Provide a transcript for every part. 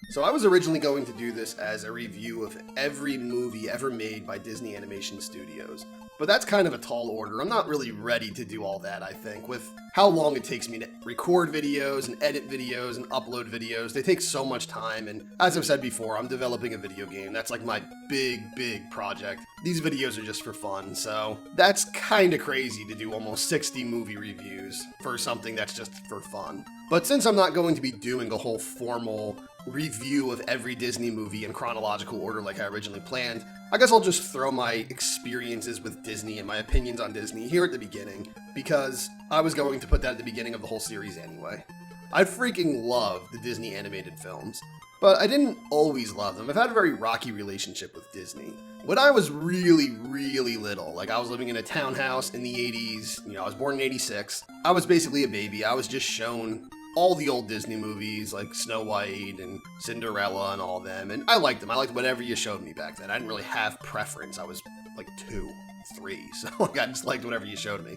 So I was originally going to do this as a review of every movie ever made by Disney Animation Studios. But that's kind of a tall order. I'm not really ready to do all that, I think. With how long it takes me to record videos and edit videos and upload videos, they take so much time. And as I've said before, I'm developing a video game. That's like my big project. These videos are just for fun, so that's kind of crazy to do almost 60 movie reviews for something that's just for fun. But since I'm not going to be doing a whole formal review of every Disney movie in chronological order like I originally planned, I guess I'll just throw my experiences with Disney and my opinions on Disney here at the beginning, because I was going to put that at the beginning of the whole series anyway. I freaking love the Disney animated films, but I didn't always love them. I've had a very rocky relationship with Disney. When I was really little, like I was living in a townhouse in the 80s, I was born in 86, I was basically a baby. I was just shown all the old Disney movies like Snow White and Cinderella and all them, and I liked them. I liked whatever you showed me back then. I didn't really have preference. I was like 2, 3, so I just liked whatever you showed me.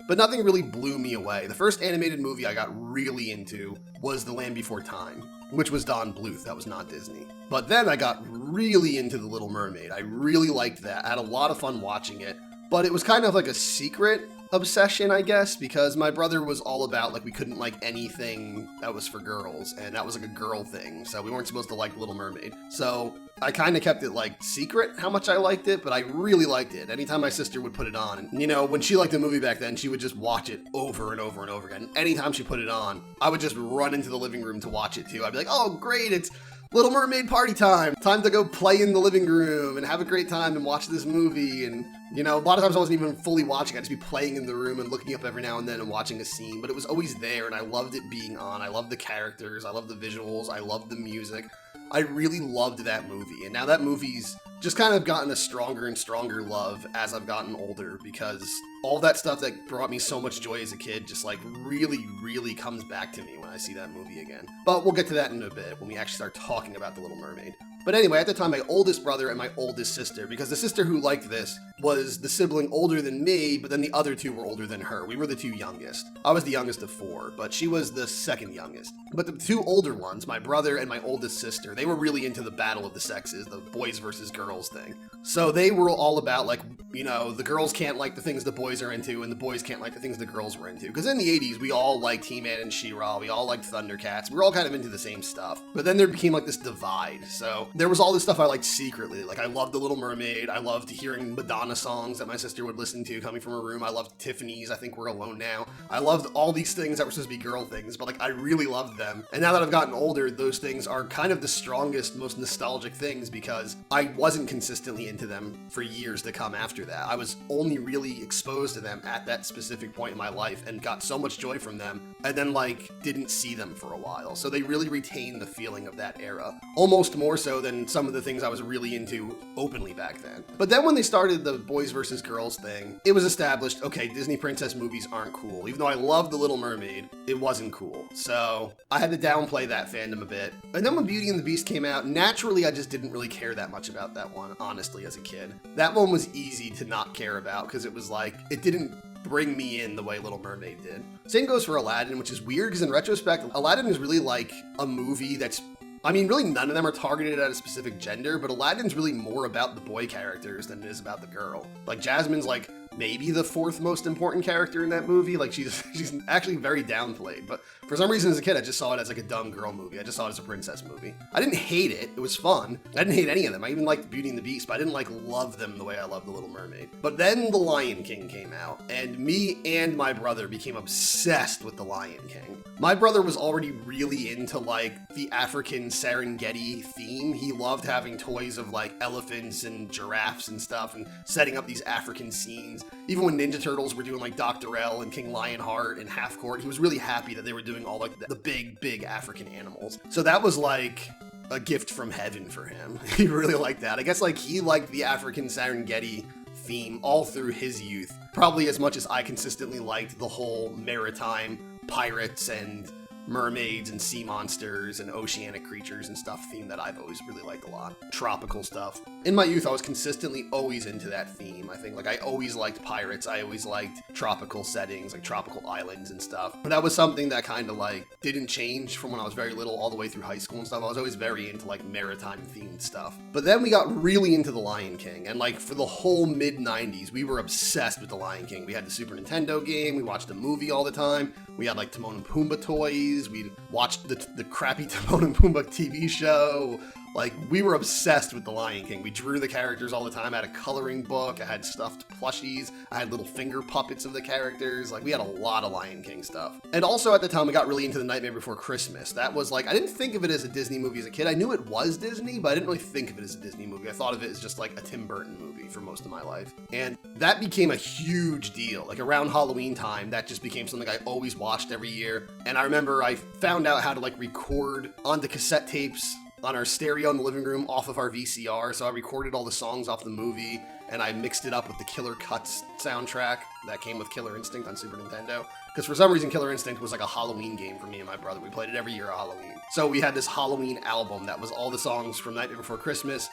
But nothing really blew me away. The first animated movie I got really into was The Land Before Time, which was Don Bluth. That was not Disney. But then I got really into The Little Mermaid. I really liked that. I had a lot of fun watching it, but it was kind of like a secret obsession, I guess, because my brother was all about, like, we couldn't like anything that was for girls, and that was like a girl thing, so we weren't supposed to like Little Mermaid. So I kind of kept it like secret how much I liked it, but I really liked it. Anytime my sister would put it on, and when she liked a movie back then, she would just watch it over and over and over again. Anytime she put it on, I would just run into the living room to watch it too. I'd be like, oh great, it's Little Mermaid party time. Time to go play in the living room and have a great time and watch this movie. And, a lot of times I wasn't even fully watching. I'd just be playing in the room and looking up every now and then and watching a scene. But it was always there, and I loved it being on. I loved the characters. I loved the visuals. I loved the music. I really loved that movie. And now that movie's just kind of gotten a stronger and stronger love as I've gotten older, because all that stuff that brought me so much joy as a kid just like really comes back to me when I see that movie again. But we'll get to that in a bit when we actually start talking about The Little Mermaid. But anyway, at the time, my oldest brother and my oldest sister, because the sister who liked this was the sibling older than me, but then the other two were older than her. We were the two youngest. I was the youngest of 4, but she was the second youngest. But the two older ones, my brother and my oldest sister, they were really into the battle of the sexes, the boys versus girls thing. So they were all about, like, the girls can't like the things the boys are into, and the boys can't like the things the girls were into. Because in the 80s, we all liked He-Man and She-Ra, we all liked Thundercats, we were all kind of into the same stuff. But then there became like this divide, so there was all this stuff I liked secretly. Like, I loved The Little Mermaid, I loved hearing Madonna songs that my sister would listen to coming from her room, I loved Tiffany's, I Think We're Alone Now. I loved all these things that were supposed to be girl things, but like, I really loved them. And now that I've gotten older, those things are kind of the strongest, most nostalgic things, because I wasn't consistently into them for years to come after that. I was only really exposed to them at that specific point in my life and got so much joy from them, and then like didn't see them for a while. So they really retain the feeling of that era, almost more so than some of the things I was really into openly back then. But then when they started the boys versus girls thing, it was established, okay, Disney princess movies aren't cool. Even though I loved The Little Mermaid, it wasn't cool. So I had to downplay that fandom a bit. And then when Beauty and the Beast came out, naturally I just didn't really care that much about that one, honestly, as a kid. That one was easy to not care about, because it was like, it didn't bring me in the way Little Mermaid did. Same goes for Aladdin, which is weird, because in retrospect, Aladdin is really like a movie that's, really none of them are targeted at a specific gender, but Aladdin's really more about the boy characters than it is about the girl. Like, Jasmine's like maybe the 4th most important character in that movie. Like, she's actually very downplayed, but for some reason as a kid, I just saw it as like a dumb girl movie. I just saw it as a princess movie. I didn't hate it. It was fun. I didn't hate any of them. I even liked Beauty and the Beast, but I didn't like love them the way I loved The Little Mermaid. But then The Lion King came out, and me and my brother became obsessed with The Lion King. My brother was already really into like the African Serengeti theme. He loved having toys of like elephants and giraffes and stuff, and setting up these African scenes. Even when Ninja Turtles were doing like Dr. L and King Lionheart and Half Court, he was really happy that they were doing all like the big African animals. So that was like a gift from heaven for him. He really liked that. I guess like he liked the African Serengeti theme all through his youth, probably as much as I consistently liked the whole maritime pirates and mermaids and sea monsters and oceanic creatures and stuff theme that I've always really liked a lot. Tropical stuff. In my youth, I was consistently always into that theme. I think like I always liked pirates. I always liked tropical settings, like tropical islands and stuff. But that was something that kind of like didn't change from when I was very little all the way through high school and stuff. I was always very into like maritime themed stuff. But then we got really into The Lion King, and like for the whole mid-90s, we were obsessed with The Lion King. We had the Super Nintendo game, we watched the movie all the time, we had like Timon and Pumbaa toys, we watched the crappy Timon and Pumbaa TV show. Like, we were obsessed with The Lion King. We drew the characters all the time. I had a coloring book. I had stuffed plushies. I had little finger puppets of the characters. Like, we had a lot of Lion King stuff. And also at the time, we got really into The Nightmare Before Christmas. That was like, I didn't think of it as a Disney movie as a kid. I knew it was Disney, but I didn't really think of it as a Disney movie. I thought of it as just like a Tim Burton movie for most of my life. And that became a huge deal. Like, around Halloween time, that just became something I always watched every year. And I remember I found out how to like record onto cassette tapes on our stereo in the living room off of our VCR, so I recorded all the songs off the movie, and I mixed it up with the Killer Cuts soundtrack that came with Killer Instinct on Super Nintendo. Because for some reason, Killer Instinct was like a Halloween game for me and my brother. We played it every year at Halloween. So we had this Halloween album that was all the songs from Nightmare Before Christmas,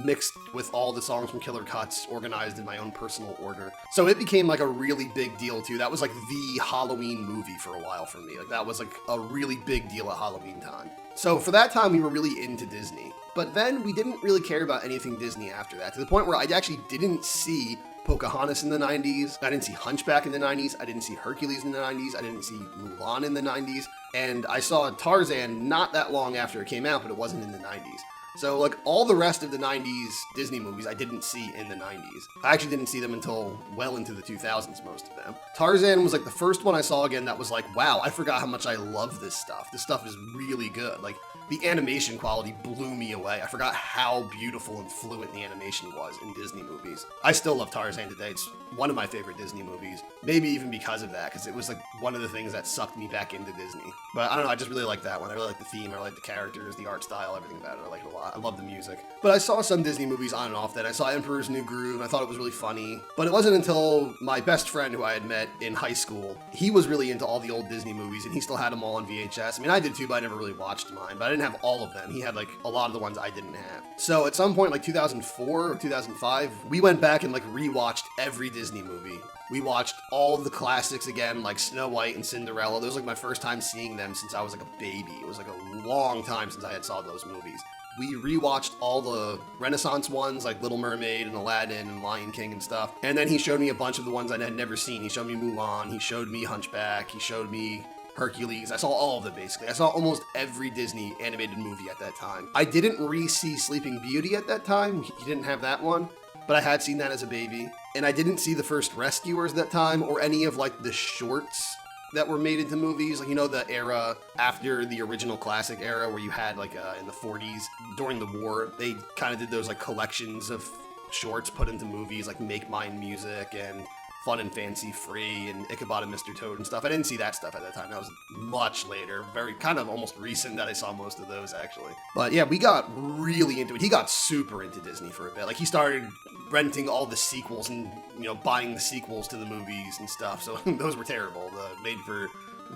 mixed with all the songs from Killer Cuts, organized in my own personal order. So it became like a really big deal too. That was like the Halloween movie for a while for me. Like that was like a really big deal at Halloween time. So for that time, we were really into Disney. But then we didn't really care about anything Disney after that, to the point where I actually didn't see Pocahontas in the 90s, I didn't see Hunchback in the 90s, I didn't see Hercules in the 90s, I didn't see Mulan in the 90s, and I saw Tarzan not that long after it came out, but it wasn't in the 90s. So, like, all the rest of the 90s Disney movies I didn't see in the 90s. I actually didn't see them until well into the 2000s, most of them. Tarzan was, like, the first one I saw again that was like, wow, I forgot how much I love this stuff. This stuff is really good. Like, the animation quality blew me away. I forgot how beautiful and fluent the animation was in Disney movies. I still love Tarzan today. It's one of my favorite Disney movies. Maybe even because of that, because it was, like, one of the things that sucked me back into Disney. But I don't know, I just really like that one. I really like the theme, I like the characters, the art style, everything about it. I like it a lot. I love the music. But I saw some Disney movies on and off that. I saw Emperor's New Groove, and I thought it was really funny. But it wasn't until my best friend, who I had met in high school, he was really into all the old Disney movies, and he still had them all on VHS. I mean, I did too, but I never really watched mine. But I didn't have all of them. He had, like, a lot of the ones I didn't have. So at some point, like 2004 or 2005, we went back and, like, rewatched every Disney movie. We watched all of the classics again, like Snow White and Cinderella. Those were like my first time seeing them since I was like a baby. It was like a long time since I had saw those movies. We rewatched all the Renaissance ones, like Little Mermaid and Aladdin and Lion King and stuff. And then he showed me a bunch of the ones I had never seen. He showed me Mulan, he showed me Hunchback, he showed me Hercules. I saw all of them, basically. I saw almost every Disney animated movie at that time. I didn't re-see Sleeping Beauty at that time. He didn't have that one, but I had seen that as a baby. And I didn't see the first Rescuers that time, or any of, like, the shorts that were made into movies. Like, you know, the era after the original classic era where you had, like, in the 40s, during the war, they kind of did those, like, collections of shorts put into movies, like Make Mine Music and Fun and Fancy Free and Ichabod and Mr. Toad and stuff. I didn't see that stuff at that time. That was much later. Very kind of almost recent that I saw most of those, actually. But yeah, we got really into it. He got super into Disney for a bit. Like, he started renting all the sequels and, you know, buying the sequels to the movies and stuff. So those were terrible. The made for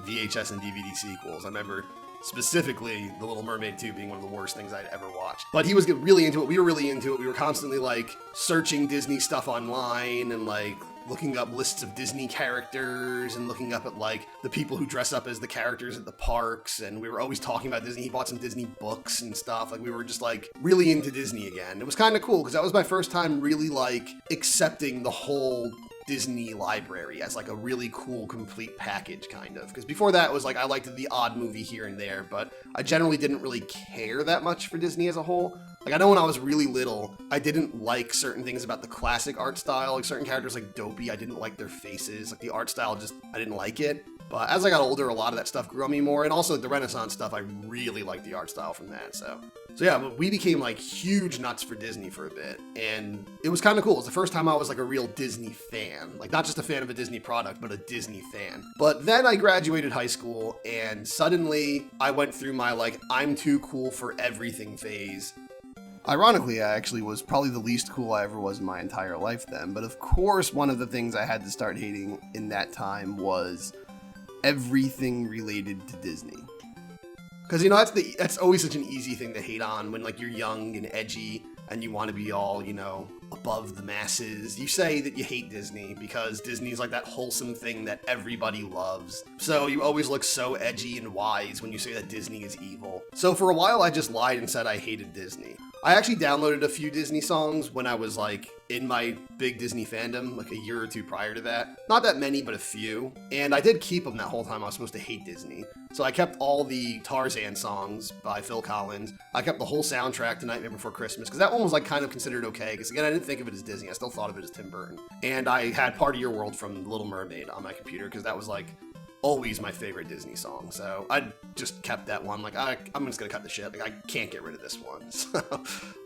VHS and DVD sequels. I remember specifically The Little Mermaid 2 being one of the worst things I'd ever watched. But he was really into it. We were really into it. We were constantly, like, searching Disney stuff online and, like, looking up lists of Disney characters and looking up at, like, the people who dress up as the characters at the parks, and we were always talking about Disney. He bought some Disney books and stuff. Like, we were just, like, really into Disney again. It was kind of cool, because that was my first time really, like, accepting the whole Disney library as, like, a really cool, complete package, kind of. Because before that, it was, like, I liked the odd movie here and there, but I generally didn't really care that much for Disney as a whole. Like, I know when I was really little, I didn't like certain things about the classic art style. Like, certain characters like Dopey, I didn't like their faces. Like, the art style just, I didn't like it. But as I got older, a lot of that stuff grew on me more. And also, the Renaissance stuff, I really liked the art style from that, so yeah, but we became, like, huge nuts for Disney for a bit. And it was kind of cool. It was the first time I was, like, a real Disney fan. Like, not just a fan of a Disney product, but a Disney fan. But then I graduated high school, and suddenly I went through my, like, I'm too cool for everything phase. Ironically, I actually was probably the least cool I ever was in my entire life then, but of course one of the things I had to start hating in that time was everything related to Disney. Because, that's always such an easy thing to hate on when, like, you're young and edgy and you want to be all, above the masses. You say that you hate Disney because Disney's like that wholesome thing that everybody loves. So you always look so edgy and wise when you say that Disney is evil. So for a while, I just lied and said I hated Disney. I actually downloaded a few Disney songs when I was like in my big Disney fandom, like a year or two prior to that. Not that many, but a few. And I did keep them that whole time I was supposed to hate Disney. So I kept all the Tarzan songs by Phil Collins. I kept the whole soundtrack to Nightmare Before Christmas, because that one was like kind of considered okay. Because again, I didn't think of it as Disney. I still thought of it as Tim Burton. And I had Part of Your World from Little Mermaid on my computer, because that was like always my favorite Disney song. So I just kept that one. Like, I'm just gonna cut the shit. Like, I can't get rid of this one. So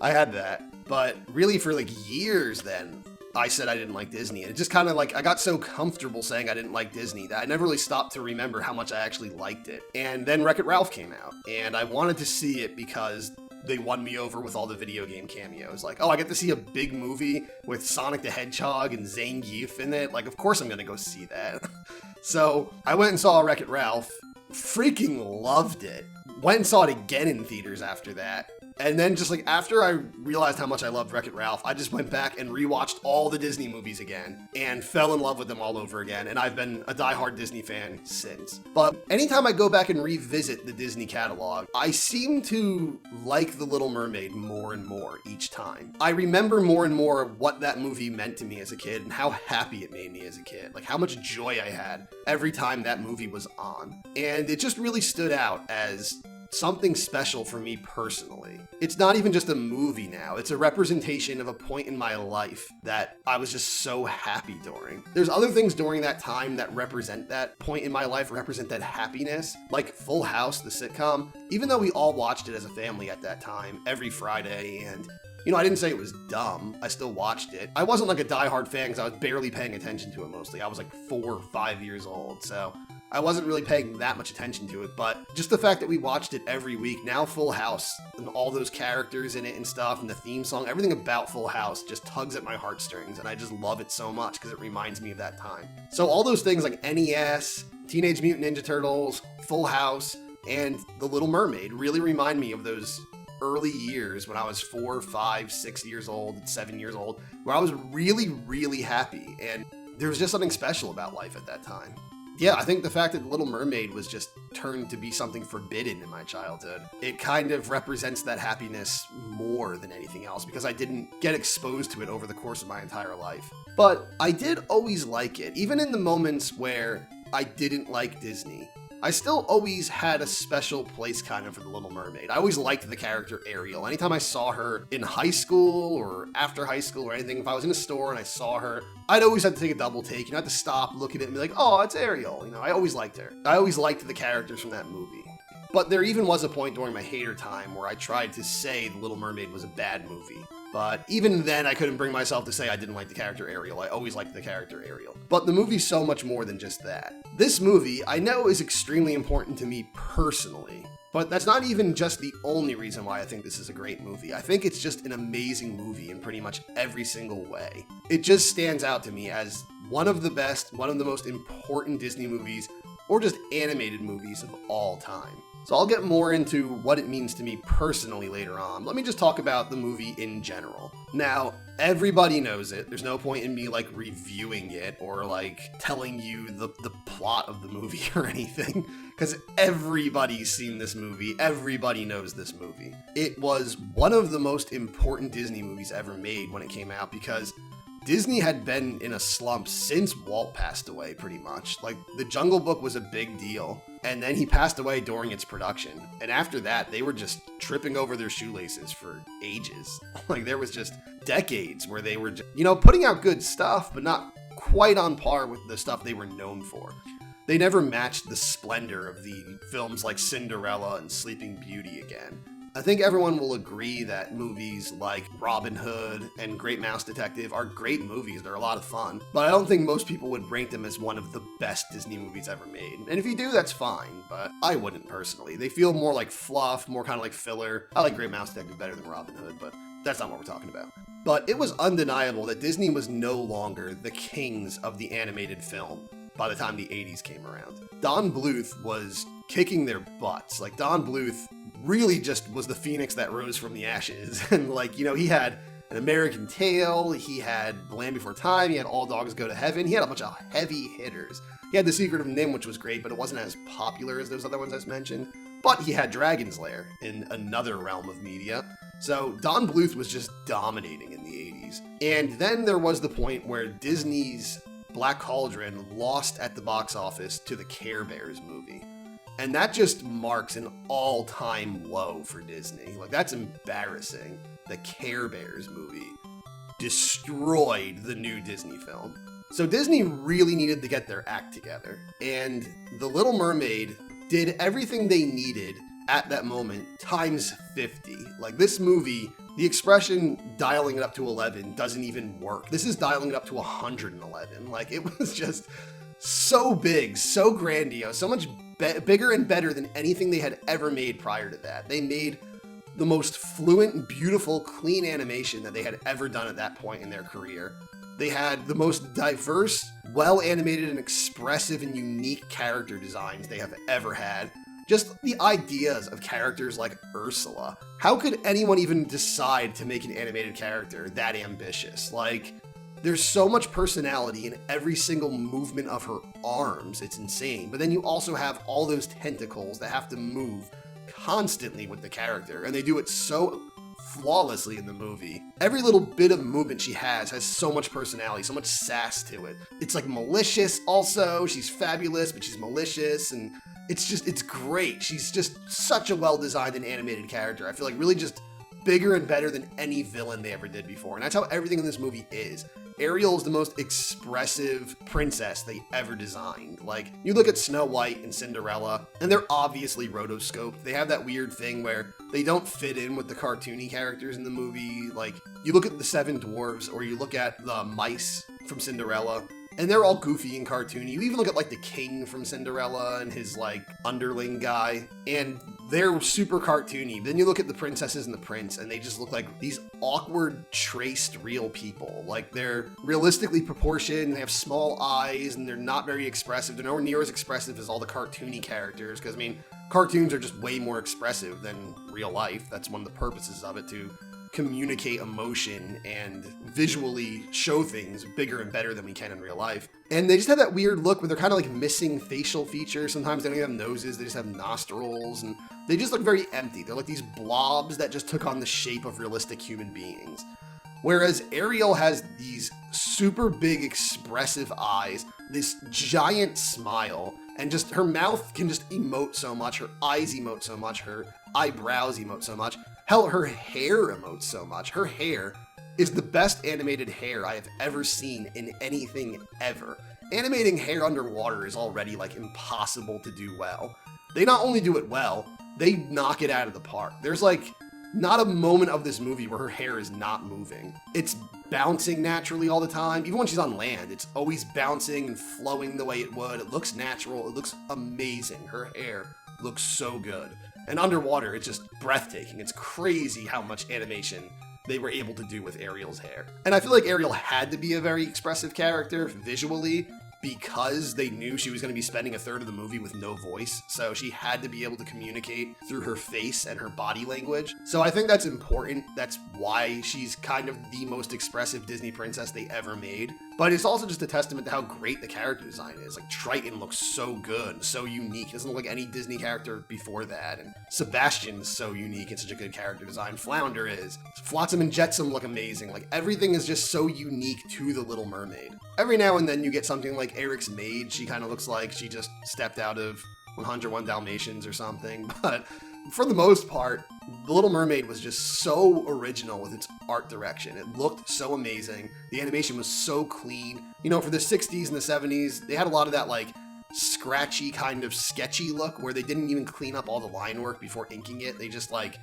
I had that. But really for like years then, I said I didn't like Disney. And it just kind of like, I got so comfortable saying I didn't like Disney that I never really stopped to remember how much I actually liked it. And then Wreck-It Ralph came out, and I wanted to see it because they won me over with all the video game cameos. Like, oh, I get to see a big movie with Sonic the Hedgehog and Zangief in it. Like, of course I'm gonna go see that. So I went and saw Wreck-It Ralph, freaking loved it. Went and saw it again in theaters after that. And then just like after I realized how much I loved Wreck-It Ralph, I just went back and rewatched all the Disney movies again and fell in love with them all over again. And I've been a diehard Disney fan since. But anytime I go back and revisit the Disney catalog, I seem to like The Little Mermaid more and more each time. I remember more and more what that movie meant to me as a kid and how happy it made me as a kid. Like how much joy I had every time that movie was on. And it just really stood out as something special for me personally. It's not even just a movie now, it's a representation of a point in my life that I was just so happy during. There's other things during that time that represent that point in my life, represent that happiness, like Full House, the sitcom. Even though we all watched it as a family at that time, every Friday, and I didn't say it was dumb. I still watched it. I wasn't like a diehard fan because I was barely paying attention to it mostly. I was like 4 or 5 years old, so I wasn't really paying that much attention to it, but just the fact that we watched it every week, now Full House, and all those characters in it and stuff, and the theme song, everything about Full House just tugs at my heartstrings, and I just love it so much because it reminds me of that time. So all those things like NES, Teenage Mutant Ninja Turtles, Full House, and The Little Mermaid really remind me of those early years when I was 4, 5, 6 years old, 7 years old, where I was really, really happy, and there was just something special about life at that time. Yeah, I think the fact that The Little Mermaid was just turned to be something forbidden in my childhood, it kind of represents that happiness more than anything else because I didn't get exposed to it over the course of my entire life. But I did always like it, even in the moments where I didn't like Disney. I still always had a special place kind of for The Little Mermaid. I always liked the character Ariel. Anytime I saw her in high school or after high school or anything, if I was in a store and I saw her, I'd always have to take a double take. I had to stop, look at it, and be like, oh, it's Ariel. I always liked her. I always liked the characters from that movie. But there even was a point during my hater time where I tried to say The Little Mermaid was a bad movie. But even then, I couldn't bring myself to say I didn't like the character Ariel. I always liked the character Ariel. But the movie's so much more than just that. This movie, I know, is extremely important to me personally. But that's not even just the only reason why I think this is a great movie. I think it's just an amazing movie in pretty much every single way. It just stands out to me as one of the best, one of the most important Disney movies, or just animated movies of all time. So I'll get more into what it means to me personally later on. Let me just talk about the movie in general. Now, everybody knows it. There's no point in me like reviewing it or like telling you the plot of the movie or anything, because everybody's seen this movie. Everybody knows this movie. It was one of the most important Disney movies ever made when it came out because Disney had been in a slump since Walt passed away, pretty much. Like, The Jungle Book was a big deal, and then he passed away during its production. And after that, they were just tripping over their shoelaces for ages. Like, there was just decades where they were just, putting out good stuff, but not quite on par with the stuff they were known for. They never matched the splendor of the films like Cinderella and Sleeping Beauty again. I think everyone will agree that movies like Robin Hood and Great Mouse Detective are great movies. They're a lot of fun. But I don't think most people would rank them as one of the best Disney movies ever made. And if you do, that's fine, but I wouldn't personally. They feel more like fluff, more kind of like filler. I like Great Mouse Detective better than Robin Hood, but that's not what we're talking about. But it was undeniable that Disney was no longer the kings of the animated film by the time the 80s came around. Don Bluth was kicking their butts. Like, Don Bluth really just was the phoenix that rose from the ashes. And, like, you know, he had An American Tail, he had The Land Before Time, he had All Dogs Go to Heaven, he had a bunch of heavy hitters. He had The Secret of Nim, which was great, but it wasn't as popular as those other ones I mentioned. But he had Dragon's Lair in another realm of media. So Don Bluth was just dominating in the 80s. And then there was the point where Disney's Black Cauldron lost at the box office to the Care Bears movie. And that just marks an all-time low for Disney. Like, that's embarrassing. The Care Bears movie destroyed the new Disney film. So Disney really needed to get their act together. And The Little Mermaid did everything they needed at that moment times 50. Like, this movie, the expression dialing it up to 11 doesn't even work. This is dialing it up to 111. Like, it was just so big, so grandiose, so much bigger and better than anything they had ever made prior to that. They made the most fluent, beautiful, clean animation that they had ever done at that point in their career. They had the most diverse, well-animated and expressive and unique character designs they have ever had. Just the ideas of characters like Ursula. How could anyone even decide to make an animated character that ambitious? Like, there's so much personality in every single movement of her arms. It's insane. But then you also have all those tentacles that have to move constantly with the character, and they do it so flawlessly in the movie. Every little bit of movement she has so much personality, so much sass to it. It's like malicious also. She's fabulous, but she's malicious, and it's great. She's just such a well-designed and animated character. I feel like really just bigger and better than any villain they ever did before. And that's how everything in this movie is. Ariel is the most expressive princess they ever designed. Like, you look at Snow White and Cinderella, and they're obviously rotoscoped. They have that weird thing where they don't fit in with the cartoony characters in the movie. Like, you look at the Seven Dwarves, or you look at the mice from Cinderella, and they're all goofy and cartoony. You even look at, like, the king from Cinderella and his, like, underling guy, and they're super cartoony. Then you look at the princesses and the prince, and they just look like these awkward, traced, real people. Like, they're realistically proportioned, they have small eyes, and they're not very expressive. They're nowhere near as expressive as all the cartoony characters, because, I mean, cartoons are just way more expressive than real life. That's one of the purposes of it, to communicate emotion and visually show things bigger and better than we can in real life. And they just have that weird look where they're kind of like missing facial features. Sometimes they don't even have noses, they just have nostrils, and they just look very empty. They're like these blobs that just took on the shape of realistic human beings. Whereas Ariel has these super big expressive eyes, this giant smile, and just her mouth can just emote so much, her eyes emote so much, her eyebrows emote so much. Hell, her hair emotes so much. Her hair is the best animated hair I have ever seen in anything ever. Animating hair underwater is already, like, impossible to do well. They not only do it well, they knock it out of the park. There's, like, not a moment of this movie where her hair is not moving. It's bouncing naturally all the time. Even when she's on land, it's always bouncing and flowing the way it would. It looks natural. It looks amazing. Her hair looks so good. And underwater, it's just breathtaking. It's crazy how much animation they were able to do with Ariel's hair. And I feel like Ariel had to be a very expressive character visually, because they knew she was going to be spending a third of the movie with no voice, so she had to be able to communicate through her face and her body language. So I think that's important. That's why she's kind of the most expressive Disney princess they ever made. But it's also just a testament to how great the character design is. Like, Triton looks so good, so unique. It doesn't look like any Disney character before that. And Sebastian's so unique and such a good character design. Flounder is. Flotsam and Jetsam look amazing. Like, everything is just so unique to The Little Mermaid. Every now and then you get something like Eric's maid. She kind of looks like she just stepped out of 101 Dalmatians or something. But for the most part, The Little Mermaid was just so original with its art direction. It looked so amazing. The animation was so clean. You know, for the 60s and the 70s, they had a lot of that, like, scratchy kind of sketchy look where they didn't even clean up all the line work before inking it. They just, like,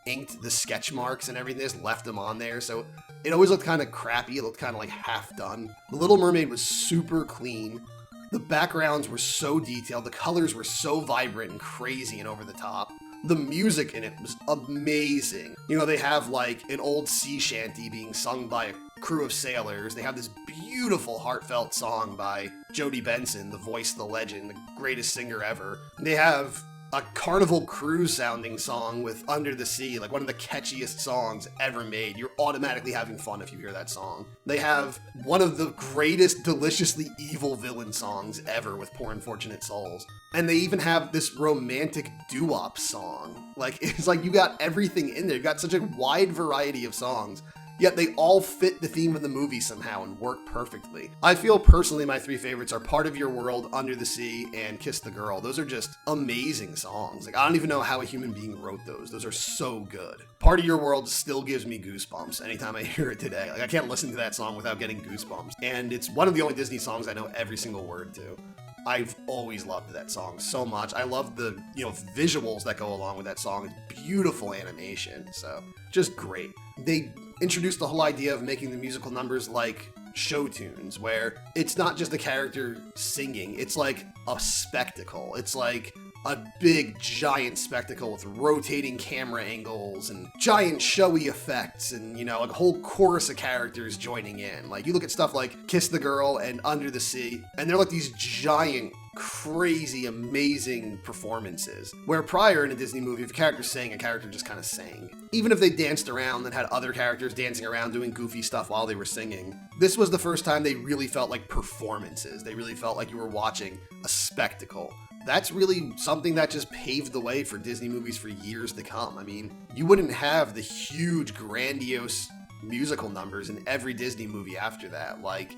inked the sketch marks and everything, just left them on there. So it always looked kind of crappy. It looked kind of like half done. The Little Mermaid was super clean. The backgrounds were so detailed. The colors were so vibrant and crazy and over the top. The music in it was amazing. You know, they have like an old sea shanty being sung by a crew of sailors. They have this beautiful, heartfelt song by Jody Benson, the voice of the legend, the greatest singer ever. They have a Carnival Cruise sounding song with Under the Sea, like one of the catchiest songs ever made. You're automatically having fun if you hear that song. They have one of the greatest deliciously evil villain songs ever with Poor Unfortunate Souls. And they even have this romantic doo-wop song. Like, it's like you got everything in there. You got such a wide variety of songs, yet they all fit the theme of the movie somehow and work perfectly. I feel personally my 3 favorites are Part of Your World, Under the Sea, and Kiss the Girl. Those are just amazing songs. Like, I don't even know how a human being wrote those. Those are so good. Part of Your World still gives me goosebumps anytime I hear it today. Like, I can't listen to that song without getting goosebumps. And it's one of the only Disney songs I know every single word to. I've always loved that song so much. I love the, visuals that go along with that song. It's beautiful animation, so just great. They introduced the whole idea of making the musical numbers like show tunes, where it's not just a character singing, it's like a spectacle. It's like a big, giant spectacle with rotating camera angles and giant showy effects and, like a whole chorus of characters joining in. Like, you look at stuff like Kiss the Girl and Under the Sea, and they're like these giant, crazy, amazing performances. Where prior in a Disney movie, if a character sang, a character just kind of sang. Even if they danced around and had other characters dancing around doing goofy stuff while they were singing, this was the first time they really felt like performances. They really felt like you were watching a spectacle. That's really something that just paved the way for Disney movies for years to come. I mean, you wouldn't have the huge, grandiose musical numbers in every Disney movie after that, like,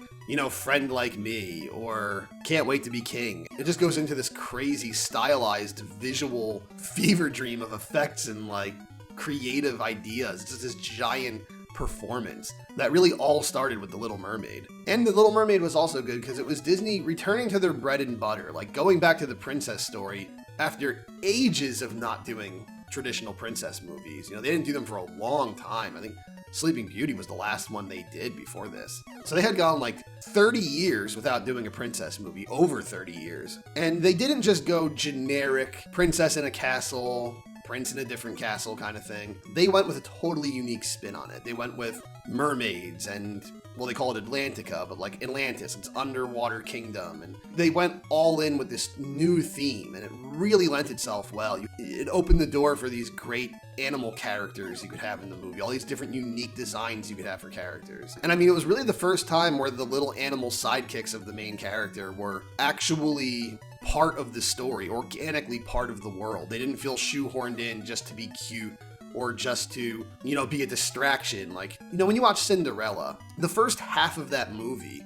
Friend Like Me, or Can't Wait to Be King. It just goes into this crazy, stylized, visual fever dream of effects and, like, creative ideas. It's just this giant performance that really all started with The Little Mermaid. And The Little Mermaid was also good because it was Disney returning to their bread and butter, like going back to the princess story after ages of not doing traditional princess movies. They didn't do them for a long time. I think Sleeping Beauty was the last one they did before this. So they had gone like 30 years without doing a princess movie, over 30 years. And they didn't just go generic princess in a castle, prince in a different castle kind of thing. They went with a totally unique spin on it. They went with mermaids and, well, they call it Atlantica, but like Atlantis, it's underwater kingdom. And they went all in with this new theme, and it really lent itself well. It opened the door for these great animal characters you could have in the movie, all these different unique designs you could have for characters. And I mean, it was really the first time where the little animal sidekicks of the main character were actually part of the story, organically part of the world. They didn't feel shoehorned in just to be cute or just to, be a distraction. Like, when you watch Cinderella, the first half of that movie,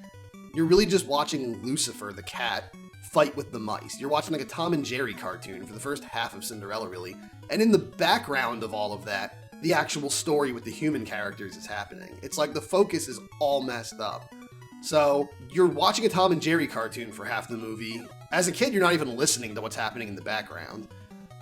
you're really just watching Lucifer, the cat, fight with the mice. You're watching like a Tom and Jerry cartoon for the first half of Cinderella, really. And in the background of all of that, the actual story with the human characters is happening. It's like the focus is all messed up. So you're watching a Tom and Jerry cartoon for half the movie. As a kid, you're not even listening to what's happening in the background.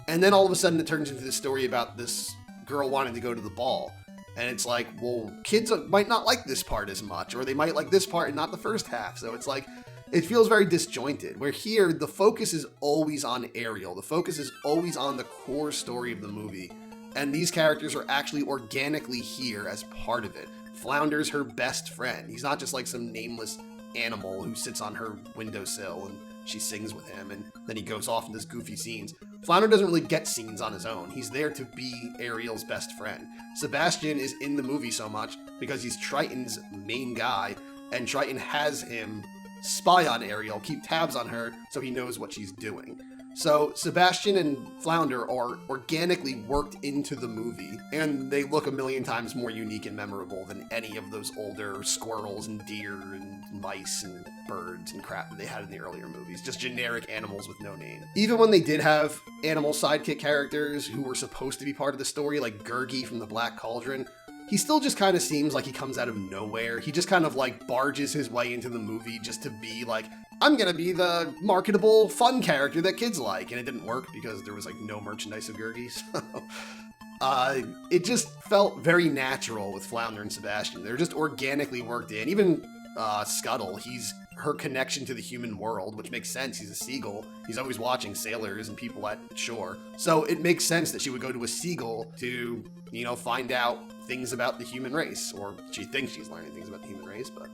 And then all of a sudden it turns into this story about this girl wanting to go to the ball. And it's like, well, kids might not like this part as much, or they might like this part and not the first half. So it's like, it feels very disjointed. Where here, the focus is always on Ariel. The focus is always on the core story of the movie. And these characters are actually organically here as part of it. Flounder's her best friend. He's not just like some nameless animal who sits on her windowsill and she sings with him and then he goes off and does goofy scenes. Flounder doesn't really get scenes on his own. He's there to be Ariel's best friend. Sebastian is in the movie so much because he's Triton's main guy, and Triton has him spy on Ariel, keep tabs on her so he knows what she's doing. So Sebastian and Flounder are organically worked into the movie, and they look a million times more unique and memorable than any of those older squirrels and deer and mice and birds and crap that they had in the earlier movies. Just generic animals with no name. Even when they did have animal sidekick characters who were supposed to be part of the story, like Gurgi from the Black Cauldron, he still just kind of seems like he comes out of nowhere. He just kind of like barges his way into the movie just to be like, I'm gonna be the marketable, fun character that kids like. And it didn't work because there was like no merchandise of Gurgi. So it just felt very natural with Flounder and Sebastian. They're just organically worked in. Even Scuttle, he's her connection to the human world, which makes sense. He's a seagull. He's always watching sailors and people at shore. So it makes sense that she would go to a seagull to, find out things about the human race, or she thinks she's learning things about the human race, but...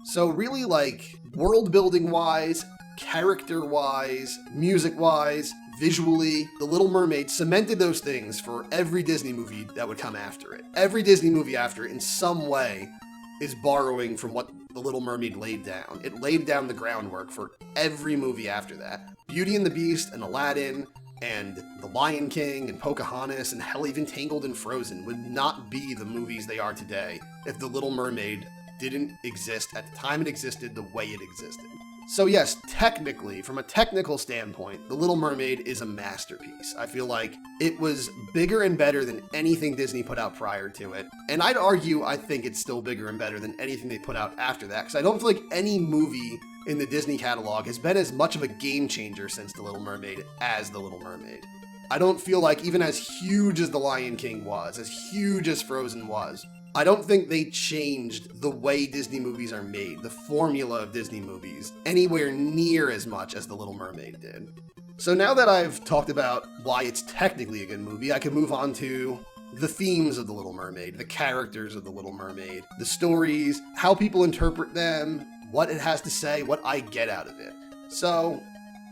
So really, like, world-building-wise, character-wise, music-wise, visually, The Little Mermaid cemented those things for every Disney movie that would come after it. Every Disney movie after it, in some way, is borrowing from what The Little Mermaid laid down. It laid down the groundwork for every movie after that. Beauty and the Beast and Aladdin and The Lion King and Pocahontas and hell, even Tangled and Frozen would not be the movies they are today if The Little Mermaid didn't exist at the time it existed the way it existed. So yes, technically, from a technical standpoint, The Little Mermaid is a masterpiece. I feel like it was bigger and better than anything Disney put out prior to it. And I'd argue I think it's still bigger and better than anything they put out after that, because I don't feel like any movie in the Disney catalog has been as much of a game changer since The Little Mermaid as The Little Mermaid. I don't feel like, even as huge as The Lion King was, as huge as Frozen was, I don't think they changed the way Disney movies are made, the formula of Disney movies, anywhere near as much as The Little Mermaid did. So now that I've talked about why it's technically a good movie, I can move on to the themes of The Little Mermaid, the characters of The Little Mermaid, the stories, how people interpret them, what it has to say, what I get out of it. So,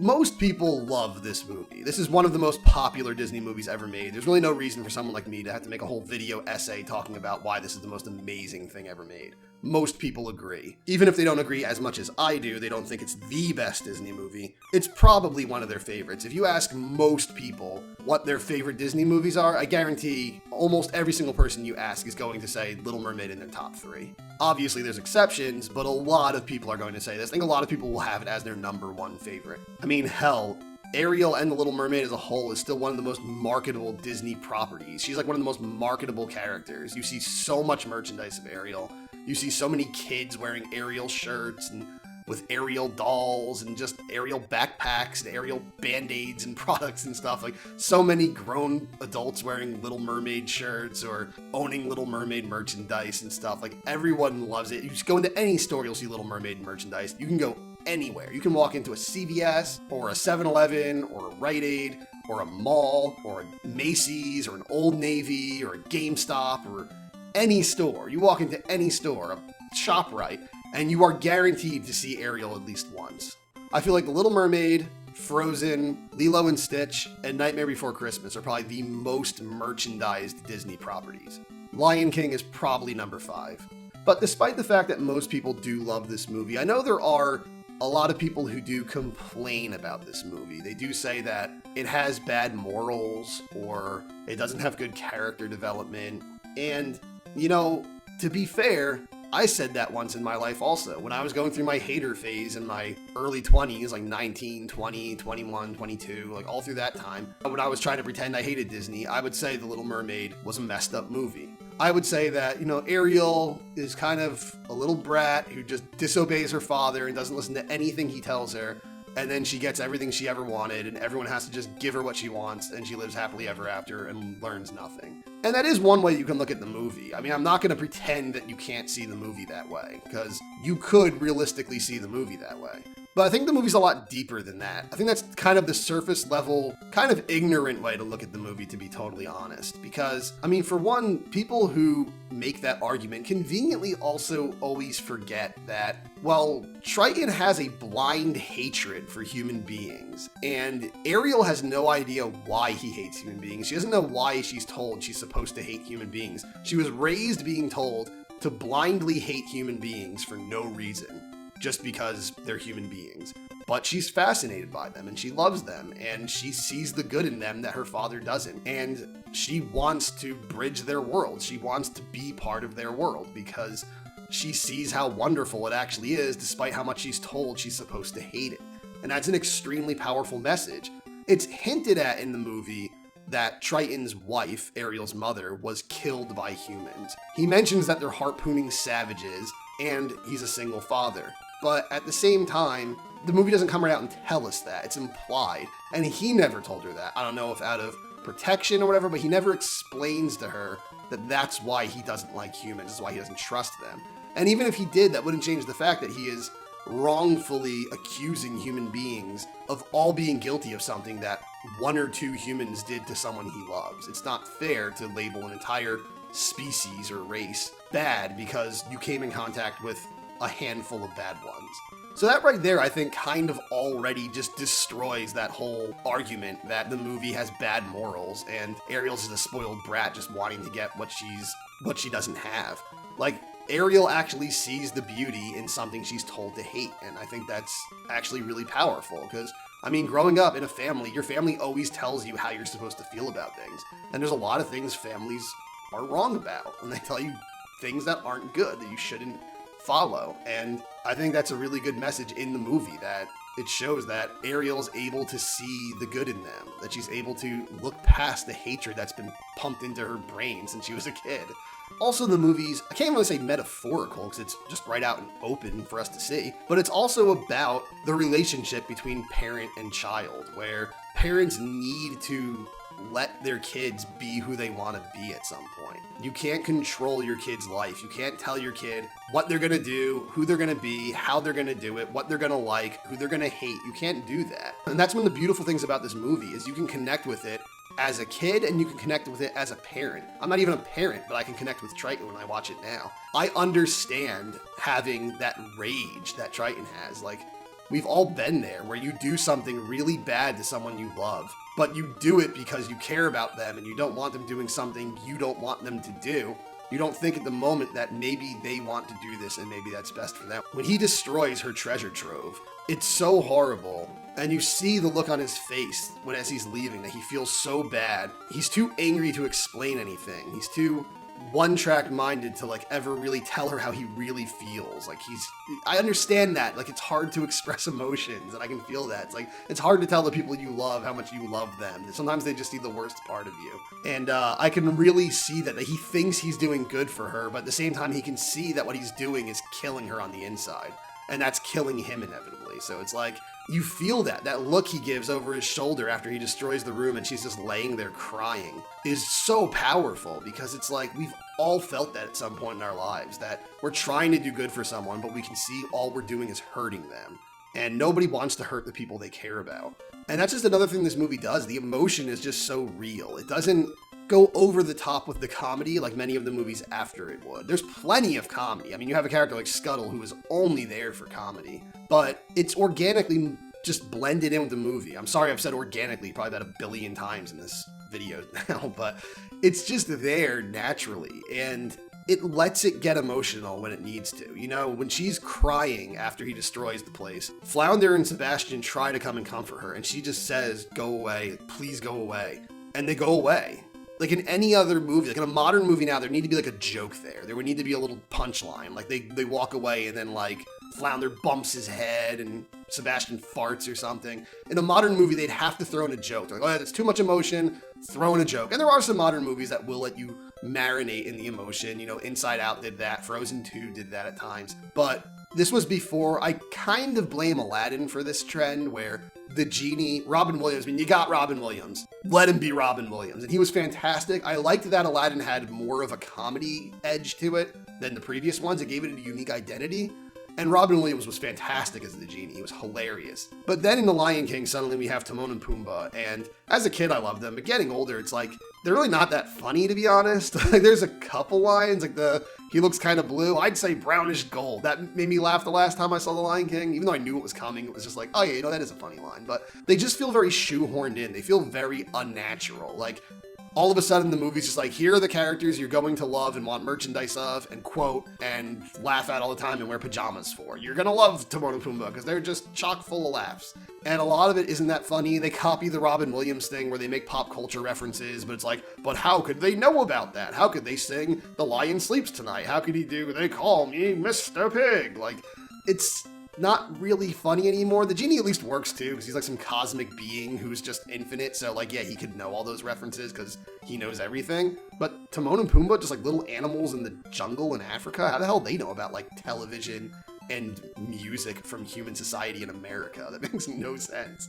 most people love this movie. This is one of the most popular Disney movies ever made. There's really no reason for someone like me to have to make a whole video essay talking about why this is the most amazing thing ever made. Most people agree. Even if they don't agree as much as I do, they don't think it's the best Disney movie, it's probably one of their favorites. If you ask most people what their favorite Disney movies are, I guarantee almost every single person you ask is going to say Little Mermaid in their top 3. Obviously there's exceptions, but a lot of people are going to say this. I think a lot of people will have it as their number 1 favorite. I mean, hell, Ariel and The Little Mermaid as a whole is still one of the most marketable Disney properties. She's like one of the most marketable characters. You see so much merchandise of Ariel. You see so many kids wearing Ariel shirts and with Ariel dolls and just Ariel backpacks and Ariel band-aids and products and stuff. Like, so many grown adults wearing Little Mermaid shirts or owning Little Mermaid merchandise and stuff. Like, everyone loves it. You just go into any store, you'll see Little Mermaid merchandise. You can go anywhere. You can walk into a CVS or a 7-Eleven or a Rite Aid or a mall or a Macy's or an Old Navy or a GameStop or any store. You walk into any store, a ShopRite, and you are guaranteed to see Ariel at least once. I feel like The Little Mermaid, Frozen, Lilo and Stitch, and Nightmare Before Christmas are probably the most merchandised Disney properties. Lion King is probably number 5. But despite the fact that most people do love this movie, I know there are a lot of people who do complain about this movie. They do say that it has bad morals or it doesn't have good character development. And, you know, to be fair, I said that once in my life also. When I was going through my hater phase in my early 20s, like 19, 20, 21, 22, like all through that time, when I was trying to pretend I hated Disney, I would say The Little Mermaid was a messed up movie. I would say that, you know, Ariel is kind of a little brat who just disobeys her father and doesn't listen to anything he tells her. And then she gets everything she ever wanted, and everyone has to just give her what she wants, and she lives happily ever after and learns nothing. And that is one way you can look at the movie. I mean, I'm not going to pretend that you can't see the movie that way, because you could realistically see the movie that way. But I think the movie's a lot deeper than that. I think that's kind of the surface level, kind of ignorant way to look at the movie, to be totally honest. Because, I mean, for one, people who make that argument conveniently also always forget that, well, Triton has a blind hatred for human beings, and Ariel has no idea why he hates human beings. She doesn't know why she's told she's supposed to hate human beings. She was raised being told to blindly hate human beings for no reason, just because they're human beings. But she's fascinated by them, and she loves them, and she sees the good in them that her father doesn't. And she wants to bridge their world. She wants to be part of their world because she sees how wonderful it actually is, despite how much she's told she's supposed to hate it. And that's an extremely powerful message. It's hinted at in the movie that Triton's wife, Ariel's mother, was killed by humans. He mentions that they're harpooning savages, and he's a single father. But at the same time, the movie doesn't come right out and tell us that. It's implied. And he never told her that. I don't know if out of protection or whatever, but he never explains to her that that's why he doesn't like humans. That's why he doesn't trust them. And even if he did, that wouldn't change the fact that he is wrongfully accusing human beings of all being guilty of something that 1 or 2 humans did to someone he loves. It's not fair to label an entire species or race bad because you came in contact with a handful of bad ones. So that right there, I think, kind of already just destroys that whole argument that the movie has bad morals and Ariel's just a spoiled brat just wanting to get what she doesn't have. Like, Ariel actually sees the beauty in something she's told to hate, and I think that's actually really powerful, because, I mean, growing up in a family, your family always tells you how you're supposed to feel about things, and there's a lot of things families are wrong about, and they tell you things that aren't good, that you shouldn't follow, and I think that's a really good message in the movie, that it shows that Ariel's able to see the good in them, that she's able to look past the hatred that's been pumped into her brain since she was a kid. Also, the movie's, I can't really say metaphorical because it's just right out and open for us to see, but it's also about the relationship between parent and child, where parents need to let their kids be who they want to be at some point. You can't control your kid's life. You can't tell your kid what they're going to do, who they're going to be, how they're going to do it, what they're going to like, who they're going to hate. You can't do that. And that's one of the beautiful things about this movie is you can connect with it as a kid and you can connect with it as a parent. I'm not even a parent, but I can connect with Triton when I watch it now. I understand having that rage that Triton has. Like, we've all been there where you do something really bad to someone you love, but you do it because you care about them and you don't want them doing something you don't want them to do. You don't think at the moment that maybe they want to do this and maybe that's best for them. When he destroys her treasure trove, it's so horrible. And you see the look on his face as he's leaving, that he feels so bad. He's too angry to explain anything. He's too one-track minded to like ever really tell her how he really feels. Like I understand that. Like, it's hard to express emotions, and I can feel that. It's like, it's hard to tell the people you love how much you love them. Sometimes they just see the worst part of you. And I can really see that he thinks he's doing good for her, but at the same time he can see that what he's doing is killing her on the inside. And that's killing him inevitably. So it's like, you feel that look he gives over his shoulder after he destroys the room and she's just laying there crying is so powerful, because it's like, we've all felt that at some point in our lives, that we're trying to do good for someone, but we can see all we're doing is hurting them. And nobody wants to hurt the people they care about. And that's just another thing this movie does. The emotion is just so real. It doesn't go over the top with the comedy like many of the movies after it would. There's plenty of comedy. I mean, you have a character like Scuttle who is only there for comedy, but it's organically just blended in with the movie. I'm sorry I've said organically probably about 1 billion times in this video now, but it's just there naturally, and it lets it get emotional when it needs to. You know, when she's crying after he destroys the place, Flounder and Sebastian try to come and comfort her, and she just says, "Go away, please go away." And they go away. Like in any other movie, like in a modern movie now, there need to be like a joke there. There would need to be a little punchline. Like they walk away and then like Flounder bumps his head and Sebastian farts or something. In a modern movie, they'd have to throw in a joke. They're like, oh, that's too much emotion, throw in a joke. And there are some modern movies that will let you marinate in the emotion. You know, Inside Out did that. Frozen 2 did that at times. But this was before. I kind of blame Aladdin for this trend where the genie, Robin Williams, I mean, you got Robin Williams. Let him be Robin Williams. And he was fantastic. I liked that Aladdin had more of a comedy edge to it than the previous ones. It gave it a unique identity. And Robin Williams was fantastic as the genie. He was hilarious. But then in The Lion King, suddenly we have Timon and Pumbaa. And as a kid, I loved them. But getting older, it's like, they're really not that funny, to be honest. Like, there's a couple lines, like he looks kind of blue. I'd say brownish gold. That made me laugh the last time I saw The Lion King. Even though I knew it was coming, it was just like, oh yeah, you know, that is a funny line. But they just feel very shoehorned in. They feel very unnatural. Like, all of a sudden the movie's just like, here are the characters you're going to love and want merchandise of and quote and laugh at all the time and wear pajamas for. You're gonna love Timon and Pumbaa because they're just chock full of laughs. And a lot of it isn't that funny. They copy the Robin Williams thing where they make pop culture references, but it's like, but how could they know about that? How could they sing The Lion Sleeps Tonight? How could he do, they call me Mr. Pig? Like, it's not really funny anymore. The genie at least works too, because he's like some cosmic being who's just infinite, so like, yeah, he could know all those references because he knows everything. But Timon and Pumbaa, just like little animals in the jungle in Africa, how the hell they know about like television and music from human society in America? That makes no sense.